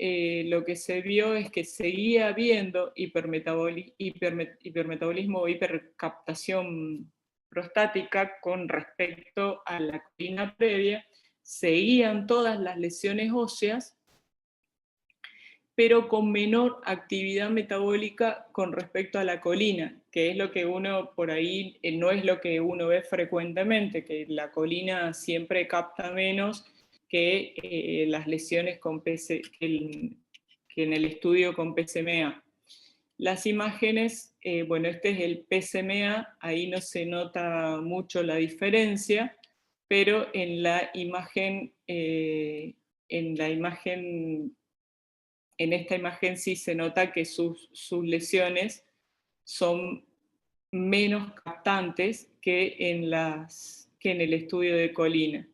lo que se vio es que seguía habiendo hipermetabolismo o hipercaptación prostática con respecto a la colina previa, seguían todas las lesiones óseas, pero con menor actividad metabólica con respecto a la colina, que es lo que uno por ahí, no es lo que uno ve frecuentemente, que la colina siempre capta menos que las lesiones que en el estudio con PSMA. Las imágenes, bueno, este es el PSMA, ahí no se nota mucho la diferencia, pero en esta imagen sí se nota que sus lesiones son menos captantes que en el estudio de colina.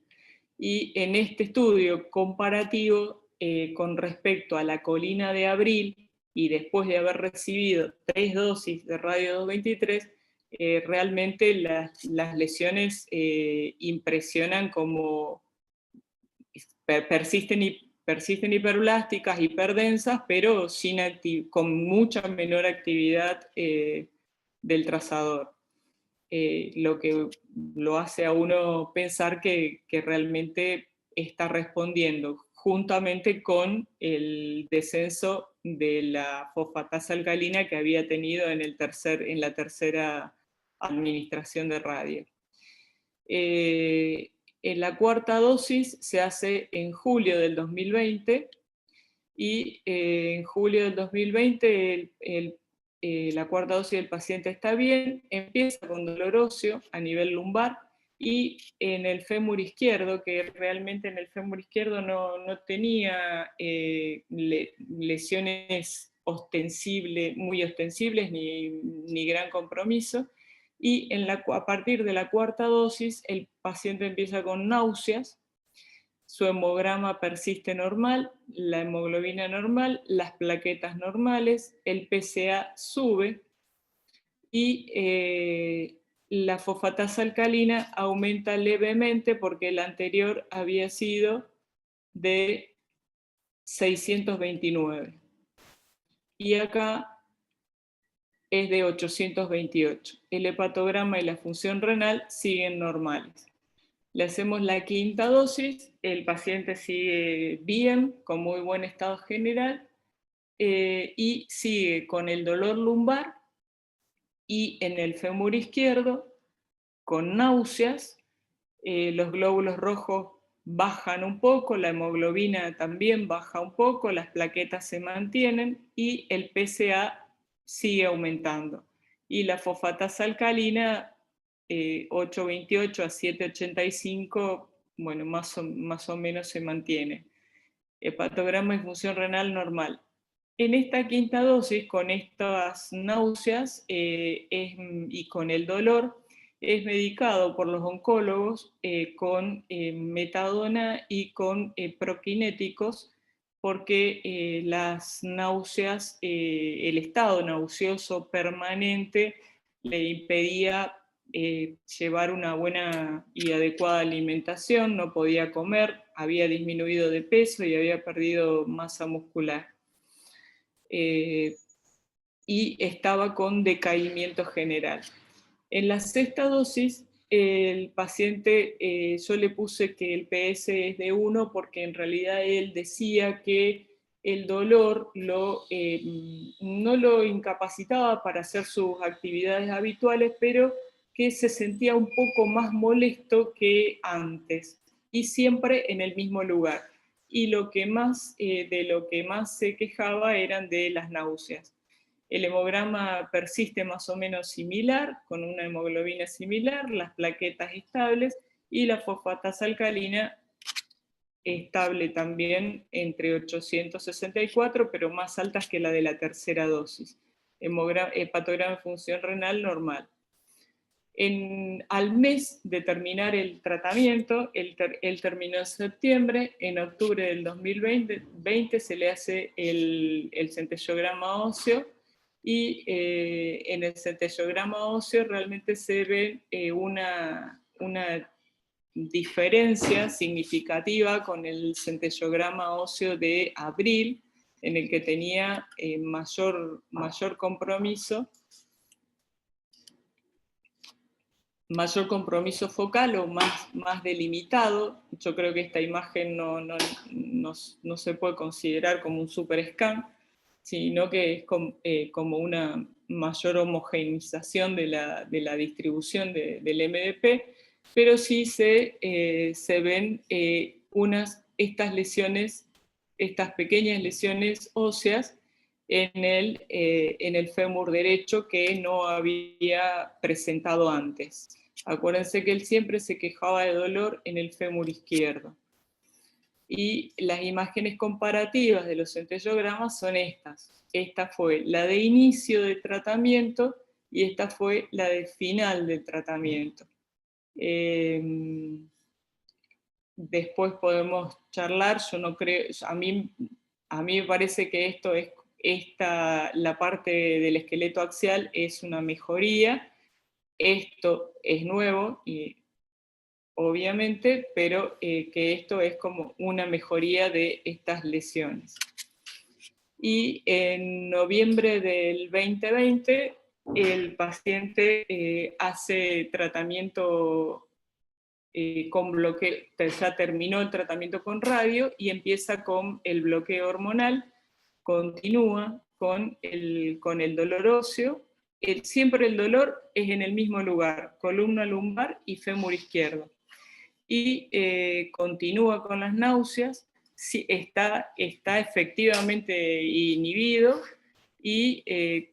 Y en este estudio comparativo con respecto a la colina de abril, y después de haber recibido 3 dosis de radio 223, realmente las lesiones impresionan como persisten hiperblásticas, hiperdensas, pero con mucha menor actividad del trazador. Lo que lo hace a uno pensar que realmente está respondiendo, juntamente con el descenso de la fosfatasa alcalina que había tenido en la tercera administración de radio. En la cuarta dosis se hace en julio del 2020, y en julio del 2020 la cuarta dosis del paciente está bien, empieza con dolor óseo a nivel lumbar, y en el fémur izquierdo, que realmente en el fémur izquierdo no tenía lesiones muy ostensibles ni gran compromiso, y a partir de la cuarta dosis el paciente empieza con náuseas, su hemograma persiste normal, la hemoglobina normal, las plaquetas normales, el PSA sube, y la fosfatasa alcalina aumenta levemente porque el anterior había sido de 629. Y acá es de 828. El hepatograma y la función renal siguen normales. Le hacemos la quinta dosis, el paciente sigue bien, con muy buen estado general, y sigue con el dolor lumbar, y en el fémur izquierdo con náuseas, los glóbulos rojos bajan un poco, la hemoglobina también baja un poco, las plaquetas se mantienen, y el PSA sigue aumentando. Y la fosfatasa alcalina, 828 a 785, bueno, más o menos se mantiene. Hepatograma y función renal normal. En esta quinta dosis, con estas náuseas y con el dolor, es medicado por los oncólogos con metadona y con prokinéticos, porque las náuseas, el estado nauseoso permanente le impedía llevar una buena y adecuada alimentación, no podía comer, había disminuido de peso y había perdido masa muscular. Y estaba con decaimiento general. En la sexta dosis, el paciente, yo le puse que el PS es de 1 porque en realidad él decía que el dolor no lo incapacitaba para hacer sus actividades habituales, pero que se sentía un poco más molesto que antes, y siempre en el mismo lugar. Y de lo que más se quejaba eran de las náuseas. El hemograma persiste más o menos similar, con una hemoglobina similar, las plaquetas estables, y la fosfatasa alcalina estable también entre 864, pero más altas que la de la tercera dosis. Hepatograma de función renal normal. Al mes de terminar el tratamiento, él terminó en septiembre, en octubre del 2020 se le hace el centellograma óseo, y en el centellograma óseo realmente se ve una diferencia significativa con el centellograma óseo de abril, en el que tenía mayor compromiso focal, o más delimitado. Yo creo que esta imagen no se puede considerar como un superscan, sino que es como una mayor homogeneización de la distribución del MDP, pero sí se ven estas lesiones, estas pequeñas lesiones óseas en el fémur derecho, que no había presentado antes. Acuérdense que él siempre se quejaba de dolor en el fémur izquierdo. Y las imágenes comparativas de los centellogramas son estas. Esta fue la de inicio de tratamiento y esta fue la de final del tratamiento. Después podemos charlar. Yo no creo, a mí me parece que la parte del esqueleto axial es una mejoría. Esto es nuevo, y obviamente, pero que esto es como una mejoría de estas lesiones. Y en noviembre del 2020, el paciente hace tratamiento con bloqueo, ya terminó el tratamiento con radio y empieza con el bloqueo hormonal, continúa con el dolor óseo. Siempre el dolor es en el mismo lugar, columna lumbar y fémur izquierdo. Y continúa con las náuseas, sí, está efectivamente inhibido, y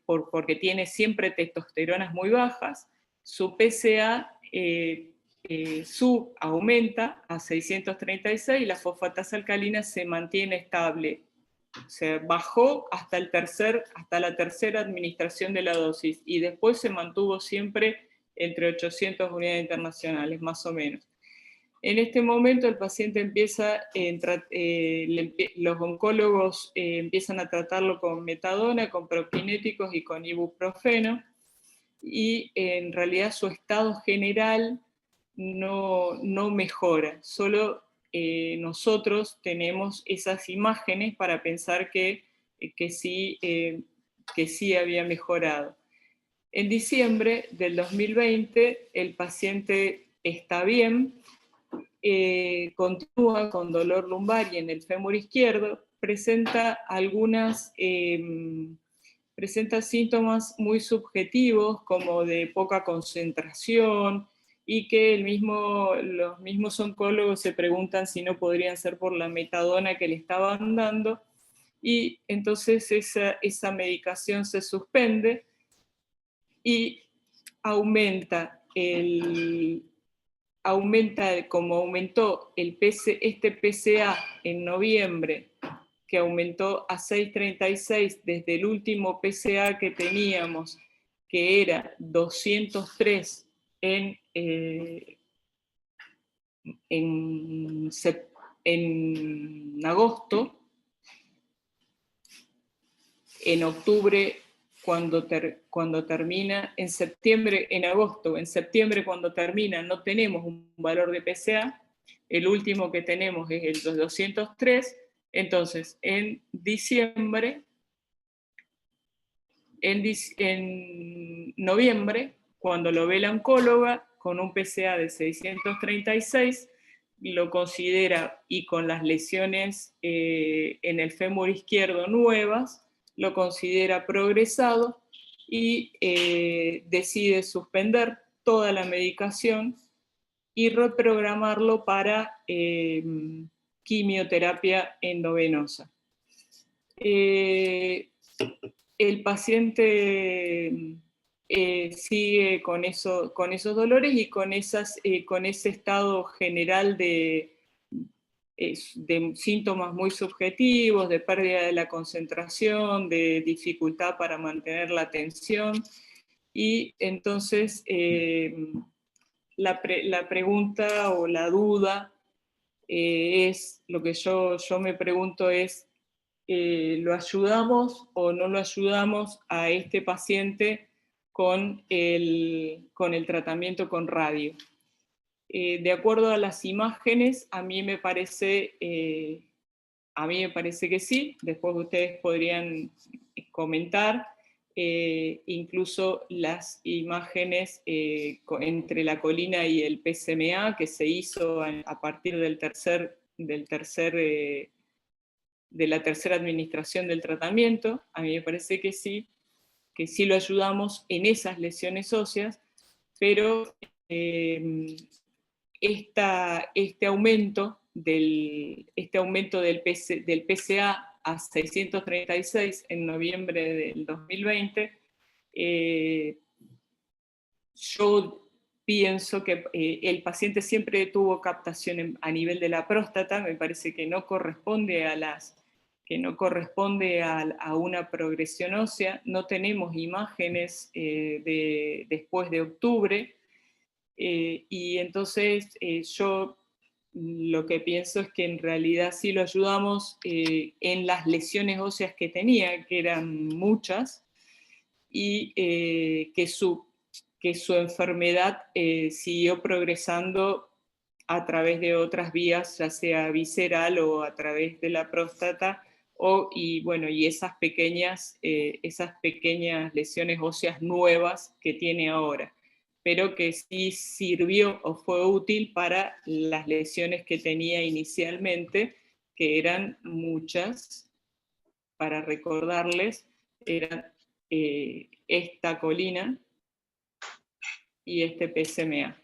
porque tiene siempre testosteronas muy bajas. Su PSA aumenta a 636, y la fosfatasa alcalina se mantiene estable. Se bajó hasta la tercera administración de la dosis, y después se mantuvo siempre entre 800 unidades internacionales, más o menos. En este momento el paciente los oncólogos empiezan a tratarlo con metadona, con prokinéticos y con ibuprofeno, y en realidad su estado general no mejora. Solo nosotros tenemos esas imágenes para pensar que sí había mejorado. En diciembre del 2020 el paciente está bien, continúa con dolor lumbar y en el fémur izquierdo, presenta síntomas muy subjetivos, como de poca concentración, y que los mismos oncólogos se preguntan si no podrían ser por la metadona que le estaban dando, y entonces esa medicación se suspende y aumenta como aumentó este PSA en noviembre, que aumentó a 636 desde el último PSA que teníamos, que era 203 en agosto. En octubre, cuando termina, en septiembre cuando termina, no tenemos un valor de PSA, el último que tenemos es el 203, entonces en noviembre, cuando lo ve la oncóloga con un PSA de 636, lo considera, y con las lesiones en el fémur izquierdo nuevas, lo considera progresado, y decide suspender toda la medicación y reprogramarlo para quimioterapia endovenosa. El paciente sigue con esos dolores y con ese estado general de síntomas muy subjetivos, de pérdida de la concentración, de dificultad para mantener la atención, Y entonces la pregunta o la duda es, lo que yo me pregunto es, ¿lo ayudamos o no lo ayudamos a este paciente con el tratamiento con radio? De acuerdo a las imágenes, a mí me parece que sí, después ustedes podrían comentar, incluso las imágenes entre la colina y el PSMA que se hizo a partir de la tercera administración del tratamiento, a mí me parece que sí lo ayudamos en esas lesiones óseas, pero este aumento del PSA a 636 en noviembre del 2020, yo pienso que el paciente siempre tuvo captación a nivel de la próstata, me parece que no corresponde a una progresión ósea, no tenemos imágenes después de octubre, y entonces yo lo que pienso es que en realidad sí lo ayudamos en las lesiones óseas que tenía, que eran muchas, y que su enfermedad siguió progresando a través de otras vías, ya sea visceral o a través de la próstata, y esas pequeñas lesiones óseas nuevas que tiene ahora, pero que sí sirvió o fue útil para las lesiones que tenía inicialmente, que eran muchas. Para recordarles, eran esta colina y este PSMA.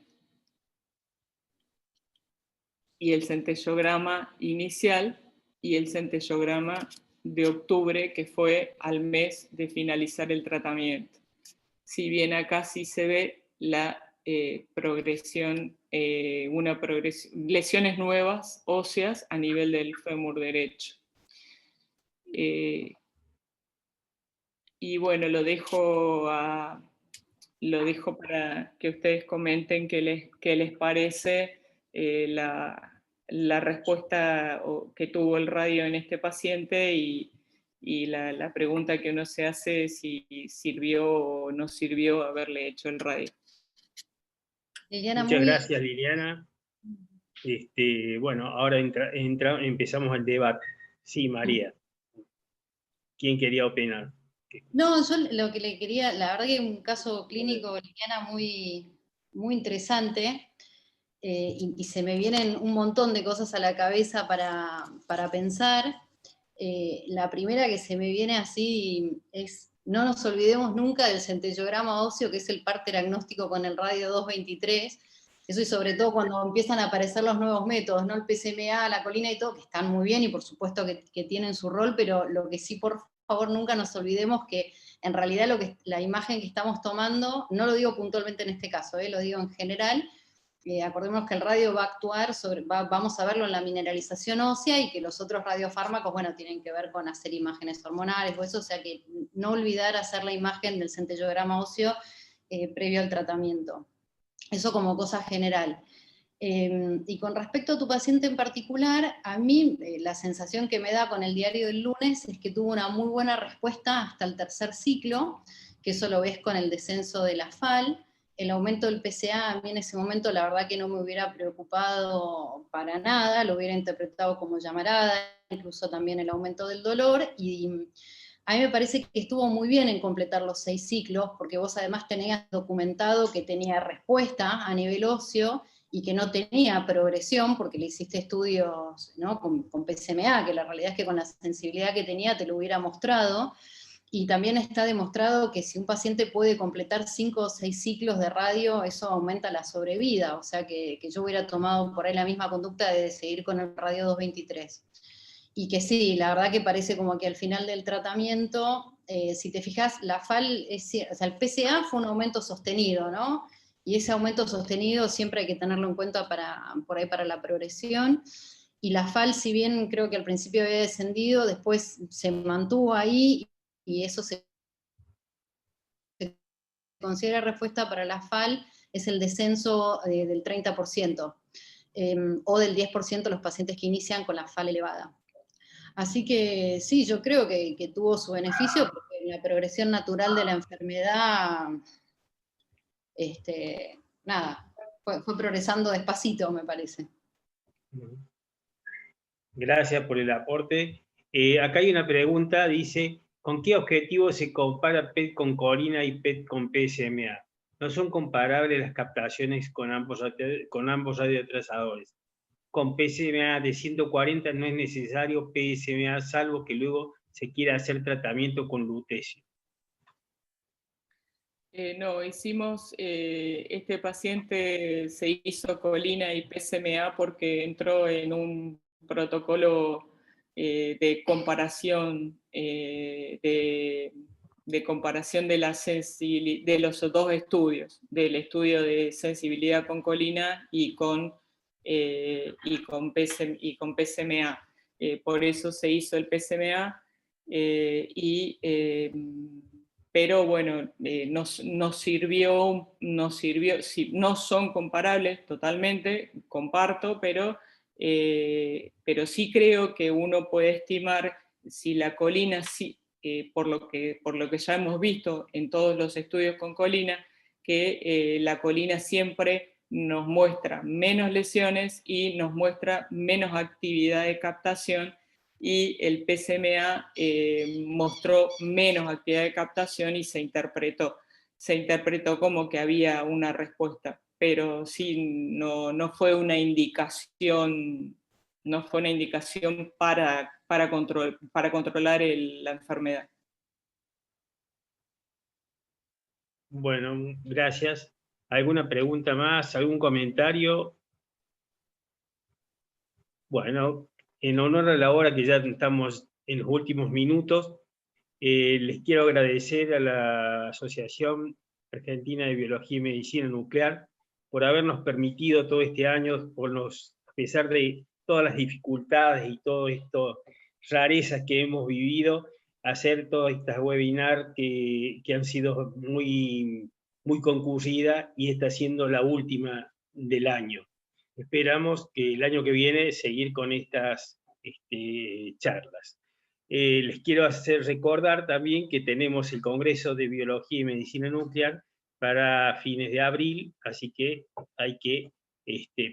Y el centellograma inicial y el centellograma de octubre, que fue al mes de finalizar el tratamiento. Si bien acá sí se ve la progresión, lesiones nuevas óseas a nivel del fémur derecho. Y bueno, lo dejo para que ustedes comenten qué les parece la respuesta que tuvo el radio en este paciente y la pregunta que uno se hace es si sirvió o no sirvió haberle hecho el radio. Liliana, muchas gracias, Liliana. Bueno, ahora empezamos el debate. Sí, María. ¿Quién quería opinar? No, yo lo que le quería, la verdad que es un caso clínico, Liliana, muy, muy interesante, y se me vienen un montón de cosas a la cabeza para pensar. La primera que se me viene así es, no nos olvidemos nunca del centellograma óseo, que es el parte agnóstico con el radio 223, eso, y sobre todo cuando empiezan a aparecer los nuevos métodos, ¿no? El PSMA, la colina y todo, que están muy bien y por supuesto que tienen su rol, pero lo que sí, por favor, nunca nos olvidemos que en realidad la imagen que estamos tomando, no lo digo puntualmente en este caso, lo digo en general, acordémonos que el radio va a actuar vamos a verlo en la mineralización ósea, y que los otros radiofármacos, bueno, tienen que ver con hacer imágenes hormonales o eso, o sea que no olvidar hacer la imagen del centellograma óseo previo al tratamiento. Eso como cosa general. Y con respecto a tu paciente en particular, a mí la sensación que me da con el diario del lunes es que tuvo una muy buena respuesta hasta el tercer ciclo, que eso lo ves con el descenso de la FAL. El aumento del PSA, a mí en ese momento la verdad que no me hubiera preocupado para nada, lo hubiera interpretado como llamarada, incluso también el aumento del dolor, y a mí me parece que estuvo muy bien en completar los 6 ciclos, porque vos además tenías documentado que tenía respuesta a nivel óseo y que no tenía progresión, porque le hiciste estudios, ¿no? con PSMA, que la realidad es que con la sensibilidad que tenía te lo hubiera mostrado. Y también está demostrado que si un paciente puede completar 5 o 6 ciclos de radio, eso aumenta la sobrevida, o sea que yo hubiera tomado por ahí la misma conducta de seguir con el radio 223. Y que sí, la verdad que parece como que al final del tratamiento, si te fijas, la FAL, o sea, el PSA fue un aumento sostenido, ¿no? Y ese aumento sostenido siempre hay que tenerlo en cuenta por ahí para la progresión. Y la FAL, si bien creo que al principio había descendido, después se mantuvo ahí, y eso se considera respuesta para la FAL es el descenso del 30%, o del 10% los pacientes que inician con la FAL elevada. Así que sí, yo creo que tuvo su beneficio, porque en la progresión natural de la enfermedad, nada, fue progresando despacito, me parece. Gracias por el aporte. Acá hay una pregunta, dice, ¿con qué objetivo se compara PET con colina y PET con PSMA? No son comparables las captaciones con ambos radiotrasadores. Con PSMA de 140 no es necesario PSMA, salvo que luego se quiera hacer tratamiento con lutecio. No, este paciente se hizo colina y PSMA porque entró en un protocolo de comparación de comparación de los dos estudios, del estudio de sensibilidad con colina y con PSMA. Por eso se hizo el PSMA pero bueno, no sirvió, sí, no son comparables totalmente, comparto, pero sí creo que uno puede estimar si la colina, por lo que ya hemos visto en todos los estudios con colina, que la colina siempre nos muestra menos lesiones y nos muestra menos actividad de captación, y el PSMA mostró menos actividad de captación y se interpretó como que había una respuesta, pero sí, no fue una indicación, para controlar la enfermedad. Bueno, gracias. ¿Alguna pregunta más? ¿Algún comentario? Bueno, en honor a la hora que ya estamos en los últimos minutos, les quiero agradecer a la Asociación Argentina de Biología y Medicina Nuclear por habernos permitido todo este año, a pesar de todas las dificultades y todas estas rarezas que hemos vivido, hacer todas estas webinars que han sido muy, muy concurridas, y esta siendo la última del año. Esperamos que el año que viene seguir con estas charlas. Les quiero hacer recordar también que tenemos el Congreso de Biología y Medicina Nuclear para fines de abril, así que hay que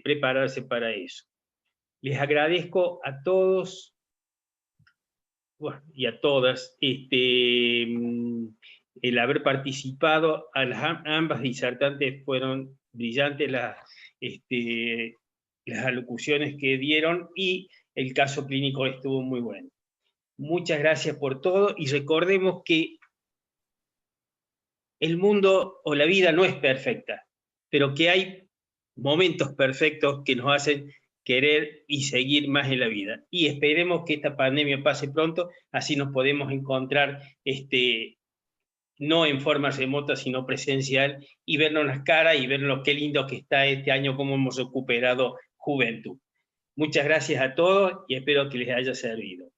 prepararse para eso. Les agradezco a todos y a todas el haber participado. Ambas disertantes fueron brillantes las alocuciones que dieron, y el caso clínico estuvo muy bueno. Muchas gracias por todo, y recordemos que el mundo o la vida no es perfecta, pero que hay momentos perfectos que nos hacen querer y seguir más en la vida. Y esperemos que esta pandemia pase pronto, así nos podemos encontrar no en forma remota, sino presencial, y vernos las caras y vernos qué lindo que está este año, cómo hemos recuperado juventud. Muchas gracias a todos y espero que les haya servido.